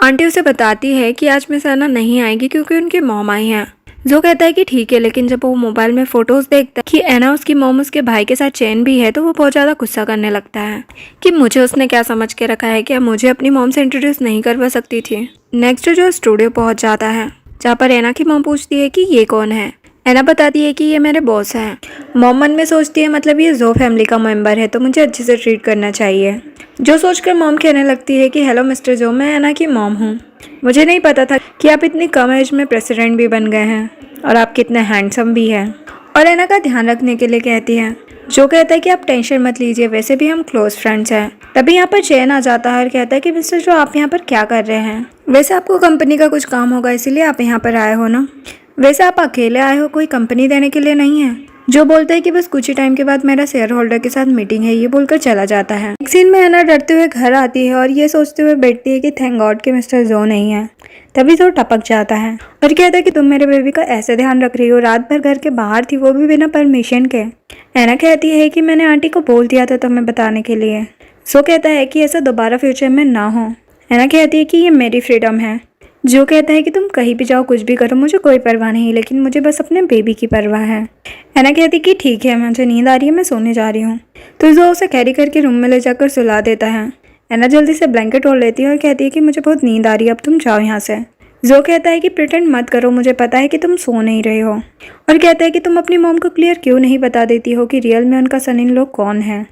आंटी उसे बताती है कि आज मिस एना नहीं आएगी क्योंकि उनकी मॉम आई हैं। जो कहता है कि ठीक है, लेकिन जब वो मोबाइल में फोटोज देखता है कि एना उसकी मॉम उसके भाई के साथ चैन भी है तो वो बहुत ज़्यादा गुस्सा करने लगता है कि मुझे उसने क्या समझ के रखा है, क्या मुझे अपनी मॉम से इंट्रोड्यूस नहीं करवा सकती थी। नेक्स्ट जो स्टूडियो पहुंच जाता है, जहाँ पर एना की मॉम पूछती है कि ये कौन है। एना बताती है कि ये मेरे बॉस हैं। मॉम मन में सोचती है मतलब ये जो फैमिली का मेंबर है तो मुझे अच्छे से ट्रीट करना चाहिए। जो सोचकर मॉम कहने लगती है कि हेलो मिस्टर जो, मैं एना की मॉम हूँ। मुझे नहीं पता था कि आप इतनी कम एज में प्रेसिडेंट भी बन गए हैं और आप कितने हैंडसम भी हैं। और एना का ध्यान रखने के लिए कहती है। जो कहता है कि आप टेंशन मत लीजिए, वैसे भी हम क्लोज फ्रेंड्स हैं। तभी यहाँ पर चैन आ जाता है और कहता है कि मिस्टर जो आप यहाँ पर क्या कर रहे हैं। वैसे आपको कंपनी का कुछ काम होगा इसीलिए आप यहाँ पर आए हो ना। वैसे आप अकेले आए हो, कोई कंपनी देने के लिए नहीं है। जो बोलता है कि बस कुछ ही टाइम के बाद मेरा शेयर होल्डर के साथ मीटिंग है, ये बोलकर चला जाता है। एक सीन में एना डरते हुए घर आती है और ये सोचते हुए बैठती है कि थैंक गॉड कि मिस्टर जो नहीं है। तभी जो टपक जाता है और कहता है कि तुम मेरे बेबी का ऐसे ध्यान रख रही हो, रात भर घर के बाहर थी, वो भी बिना परमिशन के। एना कहती है कि मैंने आंटी को बोल दिया था तुम्हें बताने के लिए। जो कहता है कि ऐसा दोबारा फ्यूचर में ना हो। एना कहती है कि ये मेरी फ्रीडम है। जो कहता है कि तुम कहीं भी जाओ, कुछ भी करो, मुझे कोई परवाह नहीं, लेकिन मुझे बस अपने बेबी की परवाह है। एना कहती कि ठीक है, मुझे नींद आ रही है, मैं सोने जा रही हूँ। तो जो उसे कैरी करके रूम में ले जाकर सुला देता है। एना जल्दी से ब्लैंकेट ओढ़ लेती है और कहती है कि मुझे बहुत नींद आ रही है, अब तुम जाओ यहाँ से। जो कहता है कि प्रिटेंड मत करो, मुझे पता है कि तुम सो नहीं रहे हो। और कहता है कि तुम अपनी मॉम को क्लियर क्यों नहीं बता देती हो कि रियल में उनका सन इन लॉ कौन है।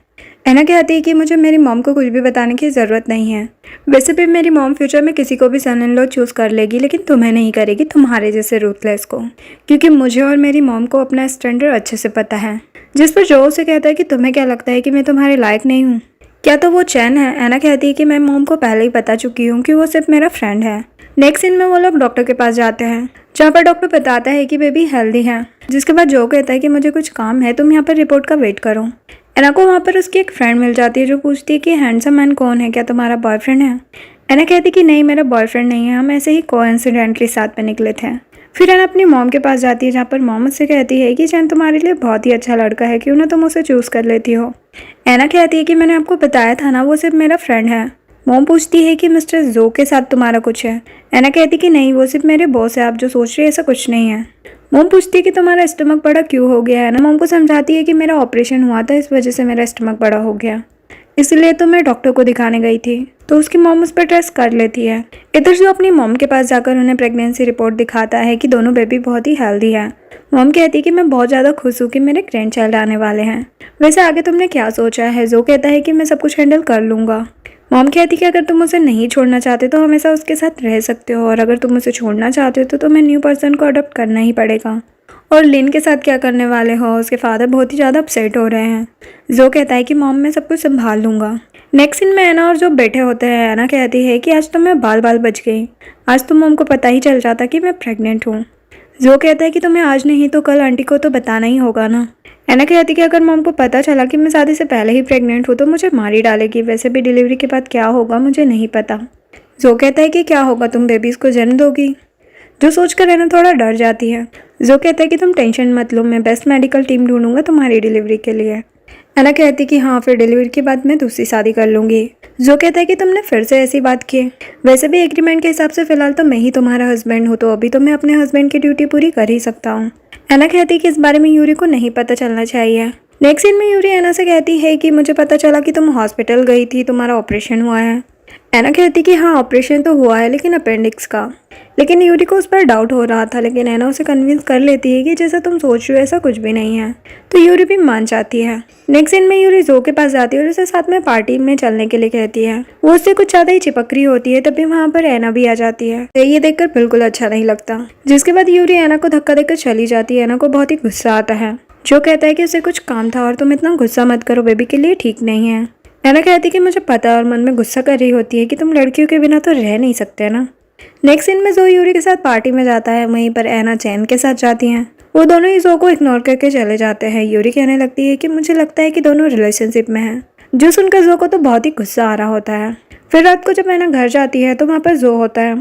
एना कहती है कि मुझे मेरी मॉम को कुछ भी बताने की ज़रूरत नहीं है। वैसे भी मेरी मॉम फ्यूचर में किसी को भी सन इन लॉ चूज़ कर लेगी, लेकिन तुम्हें नहीं करेगी, तुम्हारे जैसे रूथलेस को। क्योंकि मुझे और मेरी मॉम को अपना स्टैंडर्ड अच्छे से पता है। जिस पर जो उसे कहता है कि तुम्हें क्या लगता है कि मैं तुम्हारे लायक नहीं हूँ, क्या तो वो चैन है। एना कहती है कि मैं मॉम को पहले ही बता चुकी हूँ कि वो सिर्फ मेरा फ्रेंड है। नेक्स्ट सीन में वो लोग डॉक्टर के पास जाते हैं, जहाँ पर डॉक्टर बताता है कि बेबी हेल्दी है। जिसके बाद जो कहता है कि मुझे कुछ काम है, तुम यहाँ पर रिपोर्ट का वेट करो। एना को वहाँ पर उसकी एक फ्रेंड मिल जाती है, जो पूछती है कि हैंडसम मैन कौन है, क्या तुम्हारा बॉयफ्रेंड है। एना कहती कि नहीं, मेरा बॉयफ्रेंड नहीं है, हम ऐसे ही कोइंसिडेंटली साथ में निकले थे। फिर एना अपनी मॉम के पास जाती है, जहाँ पर मॉम उससे कहती है कि चैन तुम्हारे लिए बहुत ही अच्छा लड़का है, क्यों ना तुम उसे चूज़ कर लेती हो। एना कहती है कि मैंने आपको बताया था ना, वो सिर्फ मेरा फ्रेंड है। मॉम पूछती है कि मिस्टर जो के साथ तुम्हारा कुछ है। एना कहती कि नहीं, वो सिर्फ मेरे बॉस है, आप जो सोच रही है ऐसा कुछ नहीं है। मॉम पूछती है कि तुम्हारा स्टमक बड़ा क्यों हो गया है ना। मॉम को समझाती है कि मेरा ऑपरेशन हुआ था, इस वजह से मेरा स्टमक बड़ा हो गया, इसलिए तो मैं डॉक्टर को दिखाने गई थी। तो उसकी मॉम उस पर ट्रस्ट कर लेती है। इधर जो अपनी मॉम के पास जाकर उन्हें प्रेगनेंसी रिपोर्ट दिखाता है कि दोनों बेबी बहुत ही हेल्दी है। मॉम कहती है कि मैं बहुत ज़्यादा खुश हूँ कि मेरे ग्रैंड चाइल्ड आने वाले हैं। वैसे आगे तुमने क्या सोचा है। जो कहता है कि मैं सब कुछ हैंडल कर लूँगा। मॉम कहती कि अगर तुम उसे नहीं छोड़ना चाहते तो हमेशा उसके साथ रह सकते हो, और अगर तुम उसे छोड़ना चाहते हो तो तुम्हें न्यू पर्सन को अडॉप्ट करना ही पड़ेगा। और लिन के साथ क्या करने वाले हो? उसके फादर बहुत ही ज़्यादा अपसेट हो रहे हैं। जो कहता है कि मॉम मैं सब कुछ संभाल लूँगा। नेक्स्ट सीन में एना और जो बैठे होते हैं, एना कहती है कि आज तो मैं बाल बाल बच गई, आज तो मॉम को पता ही चल जाता कि मैं प्रेग्नेंट हूँ। जो कहता है कि तुम्हें आज नहीं तो कल आंटी को तो बताना ही होगा ना। एना कहती कि अगर मॉम को पता चला कि मैं शादी से पहले ही प्रेग्नेंट हूँ तो मुझे मार ही डालेगी। वैसे भी डिलीवरी के बाद क्या होगा मुझे नहीं पता। जो कहता है कि क्या होगा, तुम बेबीज़ को जन्म दोगी। जो सोचकर एना थोड़ा डर जाती है। जो कहता है कि तुम टेंशन मत लो, मैं बेस्ट मेडिकल टीम ढूंढूंगा तुम्हारी डिलीवरी के लिए। एना कहती कि हाँ, फिर डिलीवरी के बाद मैं दूसरी शादी कर लूँगी। जो कहता है कि तुमने फिर से ऐसी बात की। वैसे भी एग्रीमेंट के हिसाब से फ़िलहाल तो मैं ही तुम्हारा हस्बैंड हूँ, तो अभी तो मैं अपने हस्बैंड की ड्यूटी पूरी कर ही सकता हूँ। एना कहती है कि इस बारे में यूरी को नहीं पता चलना चाहिए। नेक्स्ट सीन में यूरी एना से कहती है कि मुझे पता चला कि तुम हॉस्पिटल गई थी, तुम्हारा ऑपरेशन हुआ है। एना कहती कि हाँ, ऑपरेशन तो हुआ है, लेकिन अपेंडिक्स का। लेकिन यूरी को उस पर डाउट हो रहा था, लेकिन एना उसे कन्विंस कर लेती है कि जैसा तुम सोच रहे हो ऐसा कुछ भी नहीं है। तो यूरी भी मान जाती है। नेक्स्ट सीन में यूरी जो के पास जाती है और उसे साथ में पार्टी में चलने के लिए कहती है। वो उससे कुछ ज़्यादा ही चिपक रही होती है, तभी वहाँ पर एना भी आ जाती है। ये देखकर बिल्कुल अच्छा नहीं लगता। जिसके बाद यूरी एना को धक्का देकर चली जाती है। एना को बहुत ही गुस्सा आता है। जो कहता है कि उसे कुछ काम था और तुम इतना गुस्सा मत करो, बेबी के लिए ठीक नहीं है। एना कहती कि मुझे पता है, और मन में गुस्सा कर रही होती है कि तुम लड़कियों के बिना तो रह नहीं सकते ना। नेक्स्ट सीन में जो यूरी के साथ पार्टी में जाता है, वहीं पर एना चैन के साथ जाती हैं। वो दोनों ही जो को इग्नोर करके चले जाते हैं। यूरी कहने लगती है कि मुझे लगता है कि दोनों रिलेशनशिप में हैं। जो सुनकर जो को तो बहुत ही गुस्सा आ रहा होता है। फिर रात को जब एना घर जाती है तो वहाँ पर जो होता है।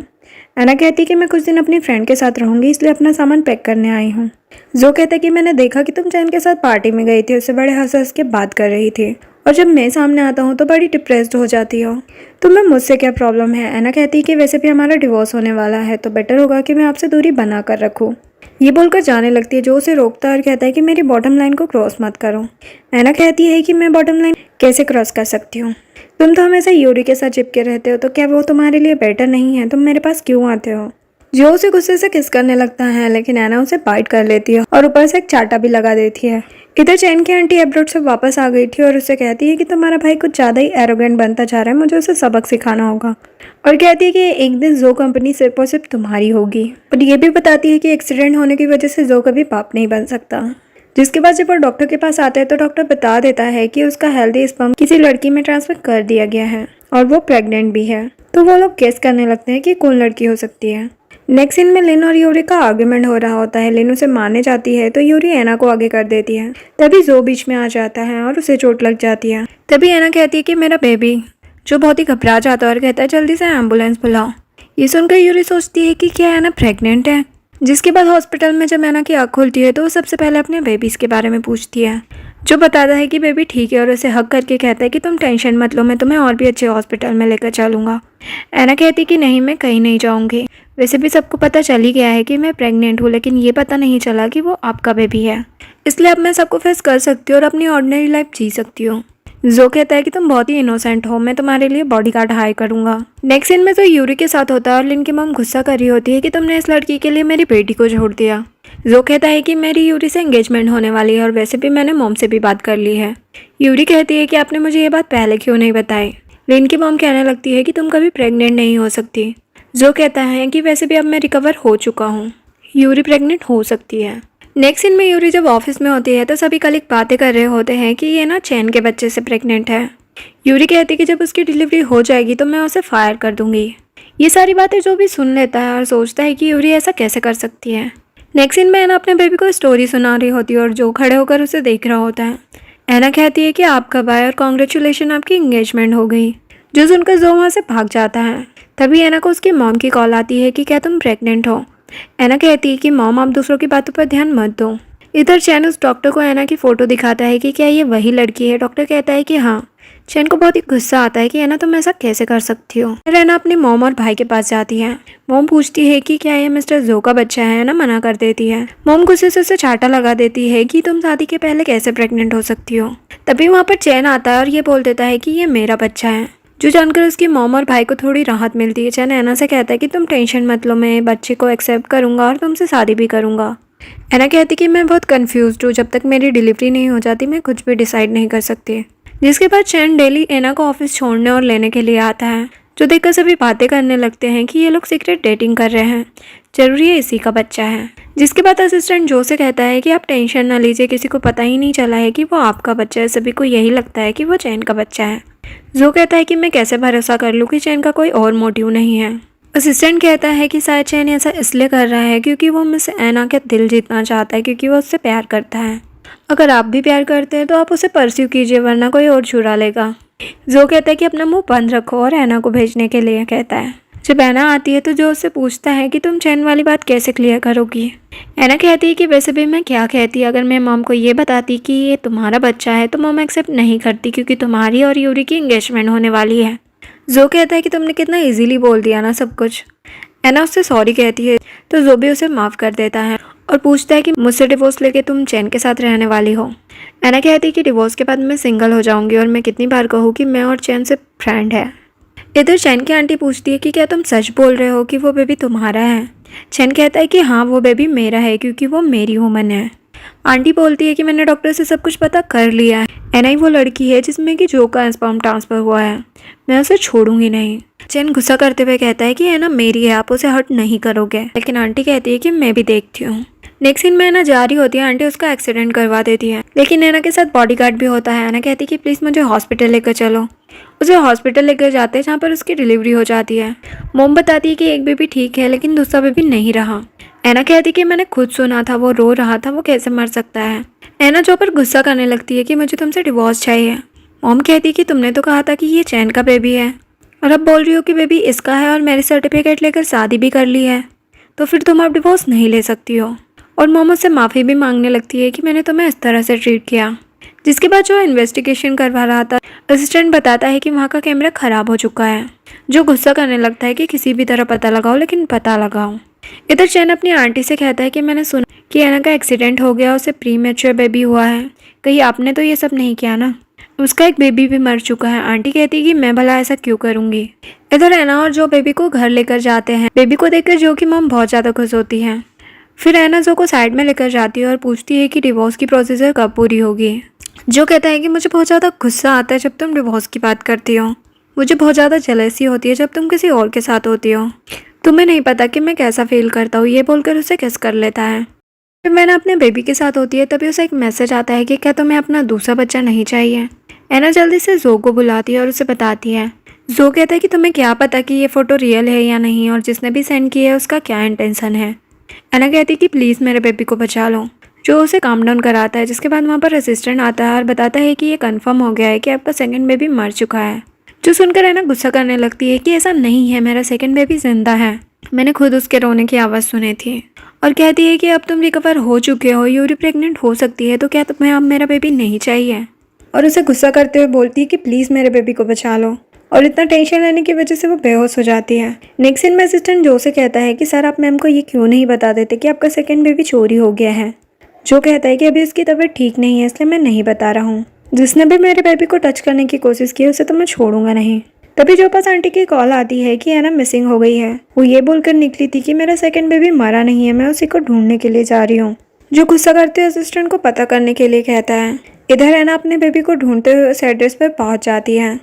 एना कहती है कि मैं कुछ दिन अपनी फ्रेंड के साथ रहूंगी, इसलिए अपना सामान पैक करने आई हूँ। जो कहता है कि मैंने देखा कि तुम चैन के साथ पार्टी में गई थी, उससे बड़े हंस हंस के बात कर रही थी, और जब मैं सामने आता हूँ तो बड़ी डिप्रेस्ड हो जाती हो। तुम्हें मुझसे क्या प्रॉब्लम है? एना कहती है कि वैसे भी हमारा डिवोर्स होने वाला है, तो बेटर होगा कि मैं आपसे दूरी बना कर रखूँ। ये बोलकर जाने लगती है। जो उसे रोकता है और कहता है कि मेरी बॉटम लाइन को क्रॉस मत करो। एना कहती है कि मैं बॉटम लाइन कैसे क्रॉस कर सकती हूँ? तुम तो हमेशा यूरी के साथ चिपके रहते हो, तो क्या वो तुम्हारे लिए बेटर नहीं है? तुम मेरे पास क्यों आते हो? जो उसे गुस्से से किस करने लगता है, लेकिन एना उसे बाइट कर लेती है और ऊपर से एक चाटा भी लगा देती है। इधर चैन की आंटी एब्रोड से वापस आ गई थी और उसे कहती है कि तुम्हारा भाई कुछ ज़्यादा ही एरोगेंट बनता जा रहा है, मुझे उसे सबक सिखाना होगा। और कहती है कि एक दिन जो कंपनी सिर्फ और सिर्फ तुम्हारी होगी। और ये भी बताती है कि एक्सीडेंट होने की वजह से जो कभी बाप नहीं बन सकता। जिसके बाद जब वो डॉक्टर के पास आते हैं तो डॉक्टर बता देता है कि उसका हेल्दी स्पर्म किसी लड़की में ट्रांसफर कर दिया गया है और वो प्रेग्नेंट भी है। तो वो लोग गेस करने लगते हैं कि कौन लड़की हो सकती है। नेक्स्ट सीन में लिन और यूरी का आर्ग्यूमेंट हो रहा होता है। लिन उसे मारने जाती है तो यूरी एना को आगे कर देती है। तभी जो बीच में आ जाता है और उसे चोट लग जाती है। तभी एना कहती है कि मेरा बेबी। जो बहुत ही घबरा जाता है और कहता है जल्दी से एम्बुलेंस बुलाओ। ये सुनकर यूरी सोचती है कि क्या एना प्रेग्नेंट है। जिसके बाद हॉस्पिटल में जब एना की आँख खुलती है तो वो सबसे पहले अपने बेबीज़ के बारे में पूछती है। जो बताता है कि बेबी ठीक है और उसे हक करके कहता है कि तुम टेंशन मत लो, मैं तुम्हें और भी अच्छे हॉस्पिटल में लेकर चलूँगा। एना कहती कि नहीं, मैं कहीं नहीं जाऊँगी। वैसे भी सबको पता चल ही गया है कि मैं प्रेग्नेंट हूँ, लेकिन ये पता नहीं चला कि वो आपका बेबी है, इसलिए अब मैं सबको फेस कर सकती हूँ और अपनी ऑर्डिनरी लाइफ जी सकती हूँ। जो कहता है कि तुम बहुत ही इनोसेंट हो, मैं तुम्हारे लिए बॉडीगार्ड हायर करूंगा। नेक्स्ट सीन में तो यूरी के साथ होता है और लिन की मॉम गुस्सा कर रही होती है कि तुमने इस लड़की के लिए मेरी बेटी को छोड़ दिया। जो कहता है कि मेरी यूरी से एंगेजमेंट होने वाली है और वैसे भी मैंने मॉम से भी बात कर ली है। यूरी कहती है कि आपने मुझे ये बात पहले क्यों नहीं बताई। लिन की मॉम कहने लगती है कि तुम कभी प्रेग्नेंट नहीं हो सकती। जो कहता है कि वैसे भी अब मैं रिकवर हो चुका हूँ, यूरी प्रेग्नेंट हो सकती है। नेक्स्ट सीन में यूरी जब ऑफिस में होती है तो सभी कलीग बातें कर रहे होते हैं कि ये ना चैन के बच्चे से प्रेग्नेंट है। यूरी कहती है कि जब उसकी डिलीवरी हो जाएगी तो मैं उसे फायर कर दूंगी। ये सारी बातें जो भी सुन लेता है और सोचता है कि यूरी ऐसा कैसे कर सकती है। नेक्स्ट सीन में एना अपने बेबी को स्टोरी सुना रही होती है और जो खड़े होकर उसे देख रहा होता है। एना कहती है कि आप कब आए और कॉन्ग्रेचुलेशन, आपकी इंगेजमेंट हो गई। जो सुनकर जो वहाँ से भाग जाता है। तभी एना को उसकी मॉम की कॉल आती है कि क्या तुम प्रेग्नेंट हो। एना कहती है कि मॉम आप दूसरों की बातों पर ध्यान मत दो। इधर चैन उस डॉक्टर को एना की फ़ोटो दिखाता है कि क्या ये वही लड़की है। डॉक्टर कहता है कि हाँ। चैन को बहुत ही गुस्सा आता है कि एना तुम ऐसा कैसे कर सकती हो। फिर एना अपनी मॉम और भाई के पास जाती है। मॉम पूछती है कि क्या ये मिस्टर जो का बच्चा है। एना मना कर देती है। मॉम गुस्से से उसे चाटा लगा देती है कि तुम शादी के पहले कैसे प्रेग्नेंट हो सकती हो। तभी वहाँ पर चैन आता है और ये बोल देता है कि ये मेरा बच्चा है। जो जानकर उसकी मॉम और भाई को थोड़ी राहत मिलती है। चैन एना से कहता है कि तुम टेंशन मत लो, मैं बच्चे को एक्सेप्ट करूँगा और तुमसे शादी भी करूँगा। एना कहती कि मैं बहुत कंफ्यूज्ड हूँ, जब तक मेरी डिलीवरी नहीं हो जाती मैं कुछ भी डिसाइड नहीं कर सकती। जिसके बाद चैन डेली एना को ऑफिस छोड़ने और लेने के लिए आता है, जो देखकर सभी बातें करने लगते हैं कि ये लोग सीक्रेट डेटिंग कर रहे हैं, जरूरी है इसी का बच्चा है। जिसके बाद असिस्टेंट जो से कहता है कि आप टेंशन ना लीजिए, किसी को पता ही नहीं चला है कि वो आपका बच्चा है, सभी को यही लगता है कि वो चैन का बच्चा है। जो कहता है कि मैं कैसे भरोसा कर लूँ कि चैन का कोई और मोटिव नहीं है। असिस्टेंट कहता है कि शायद चैन ऐसा इसलिए कर रहा है क्योंकि वो मिस एना का दिल जीतना चाहता है, क्योंकि वो उससे प्यार करता है। अगर आप भी प्यार करते हैं तो आप उसे परस्यू कीजिए, वरना कोई और चुरा लेगा। जो कहता है कि अपना मुंह बंद रखो और एना को भेजने के लिए कहता है। जब एना आती है तो जो उससे पूछता है कि तुम चैन वाली बात कैसे क्लियर करोगी। एना कहती है कि वैसे भी मैं क्या कहती, अगर मैं मॉम को ये बताती कि ये तुम्हारा बच्चा है तो मॉम एक्सेप्ट नहीं करती, क्योंकि तुम्हारी और यूरी की एंगेजमेंट होने वाली है। जो कहता है कि तुमने कितना इजीली बोल दिया ना सब कुछ। एना उससे सॉरी कहती है तो जो भी उसे माफ़ कर देता है और पूछता है कि मुझसे डिवोर्स लेके तुम चैन के साथ रहने वाली हो। एना कहती है कि डिवोर्स के बाद मैं सिंगल हो जाऊंगी और मैं कितनी बार कहूँ कि मैं और चैन से फ्रेंड है। इधर चैन की आंटी पूछती है कि क्या तुम सच बोल रहे हो कि वो बेबी तुम्हारा है। चैन कहता है कि हाँ, वो बेबी मेरा है क्योंकि वो मेरी वुमन है। आंटी बोलती है कि मैंने डॉक्टर से सब कुछ पता कर लिया है, एना ही वो लड़की है जिसमें कि जो का स्पर्म ट्रांसफ़र हुआ है, मैं उसे छोड़ूंगी नहीं। चैन गुस्सा करते हुए कहता है कि एना मेरी है, आप उसे हर्ट नहीं करोगे। लेकिन आंटी कहती है कि मैं भी देखती हूँ। नेक्स्ट सीन में एना जा रही होती है, आंटी उसका एक्सीडेंट करवा देती है, लेकिन एना के साथ बॉडीगार्ड भी होता है। एना कहती है कि प्लीज़ मुझे हॉस्पिटल लेकर चलो। उसे हॉस्पिटल लेकर जाते हैं जहाँ पर उसकी डिलीवरी हो जाती है। मोम बताती है कि एक बेबी ठीक है लेकिन दूसरा बेबी नहीं रहा। एना कहती है कि मैंने खुद सुना था, वो रो रहा था, वो कैसे मर सकता है। एना जो पर गुस्सा करने लगती है कि मुझे तुमसे डिवोर्स चाहिए। मोम कहती है कि तुमने तो कहा था कि ये चैन का बेबी है और अब बोल रही हो कि बेबी इसका है और मैरिज सर्टिफिकेट लेकर शादी भी कर ली है, तो फिर तुम अब डिवोर्स नहीं ले सकती हो। और मोम उससे माफ़ी भी मांगने लगती है कि मैंने तुम्हें इस तरह से ट्रीट किया। जिसके बाद जो इन्वेस्टिगेशन करवा रहा था, असिस्टेंट बताता है कि वहाँ का कैमरा ख़राब हो चुका है। जो गुस्सा करने लगता है कि किसी भी तरह पता लगाओ, लेकिन पता लगाओ। इधर चैन अपनी आंटी से कहता है कि मैंने सुना कि एना का एक्सीडेंट हो गया, उसे प्री मैच्योर बेबी हुआ है, कहीं आपने तो ये सब नहीं किया ना। उसका एक बेबी भी मर चुका है। आंटी कहती है कि मैं भला ऐसा क्यों करूँगी। इधर एना और जो बेबी को घर लेकर जाते हैं। बेबी को देखकर जो की मॉम बहुत ज़्यादा खुश होती है। फिर एना जो को साइड में लेकर जाती है और पूछती है कि डिवोर्स की प्रोसीजर कब पूरी होगी। जो कहता है कि मुझे बहुत ज़्यादा गुस्सा आता है जब तुम डिवोर्स की बात करती हो, मुझे बहुत ज़्यादा जेलसी होती है जब तुम किसी और के साथ होती हो, तुम्हें नहीं पता कि मैं कैसा फील करता हूँ। ये बोलकर उसे किस कर लेता है। जब मैंने अपने बेबी के साथ होती है तभी उसे एक मैसेज आता है कि क्या तुम्हें अपना दूसरा बच्चा नहीं चाहिए। एना जल्दी से जो को बुलाती है और उसे बताती है। जो कहता है कि तुम्हें क्या पता कि ये फ़ोटो रियल है या नहीं, और जिसने भी सेंड किया है उसका क्या इंटेंशन है। एना कहती है कि प्लीज़ मेरे बेबी को बचा लो। जो उसे काम डाउन कराता है। जिसके बाद वहाँ पर असिस्टेंट आता है और बताता है कि ये कंफर्म हो गया है कि आपका सेकंड बेबी मर चुका है। जो सुनकर एना गुस्सा करने लगती है कि ऐसा नहीं है, मेरा सेकंड बेबी जिंदा है, मैंने खुद उसके रोने की आवाज़ सुनी थी। और कहती है कि अब तुम रिकवर हो चुके हो, यूरी प्रेग्नेंट हो सकती है, तो क्या तुम्हें अब मेरा बेबी नहीं चाहिए। और उसे गुस्सा करते हुए बोलती है कि प्लीज़ मेरे बेबी को बचा लो। और इतना टेंशन लेने की वजह से वो बेहोश हो जाती है। नेक्स्ट सीन में असिस्टेंट जो से कहता है कि सर आप मैम को ये क्यों नहीं बता देते कि आपका सेकंड बेबी चोरी हो गया है। जो कहता है कि अभी उसकी तबीयत ठीक नहीं है इसलिए मैं नहीं बता रहा हूँ। जिसने भी मेरे बेबी को टच करने की कोशिश की उसे तो मैं छोड़ूंगा नहीं। तभी जो पास आंटी की कॉल आती है कि एना मिसिंग हो गई है। वो ये बोलकर निकली थी कि मेरा सेकंड बेबी मरा नहीं है, मैं उसी को ढूंढने के लिए जा रही हूँ। जो गुस्सा करते हुए असिस्टेंट को पता करने के लिए कहता है। इधर एना अपने बेबी को ढूंढते हुए उस एड्रेस पर पहुंच जाती है।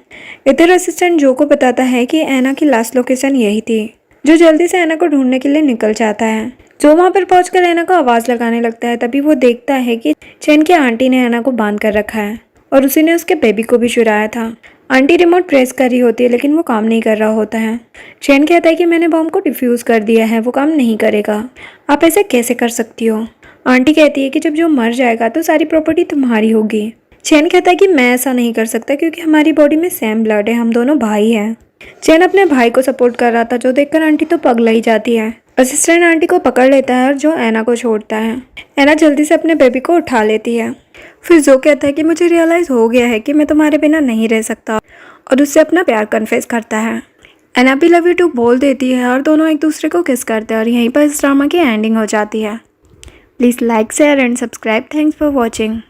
इधर असिस्टेंट जो को बताता है कि एना की लास्ट लोकेशन यही थी। जो जल्दी से एना को ढूंढने के लिए निकल जाता है। जो वहाँ पर पहुंचकर एना को आवाज़ लगाने लगता है। तभी वो देखता है कि चैन की आंटी ने एना को बांध कर रखा है और उसी ने उसके बेबी को भी चुराया था। आंटी रिमोट प्रेस कर रही होती है लेकिन वो काम नहीं कर रहा होता है। चैन कहता है कि मैंने बॉम्ब को डिफ्यूज़ कर दिया है, वो काम नहीं करेगा, आप ऐसे कैसे कर सकती हो। आंटी कहती है कि जब जो मर जाएगा तो सारी प्रॉपर्टी तुम्हारी होगी। चैन कहता है कि मैं ऐसा नहीं कर सकता क्योंकि हमारी बॉडी में सेम ब्लड है, हम दोनों भाई हैं। चैन अपने भाई को सपोर्ट कर रहा था, जो देखकर आंटी तो पगला ही जाती है। असिस्टेंट आंटी को पकड़ लेता है और जो एना को छोड़ता है। एना जल्दी से अपने बेबी को उठा लेती है। फिर जो कहता है कि मुझे रियलाइज़ हो गया है कि मैं तुम्हारे बिना नहीं रह सकता, और उससे अपना प्यार कन्फेस करता है। एना भी लव यू टू बोल देती है और दोनों एक दूसरे को किस करते हैं और यहीं पर इस ड्रामा की एंडिंग हो जाती है। Please like share and subscribe. Thanks for watching.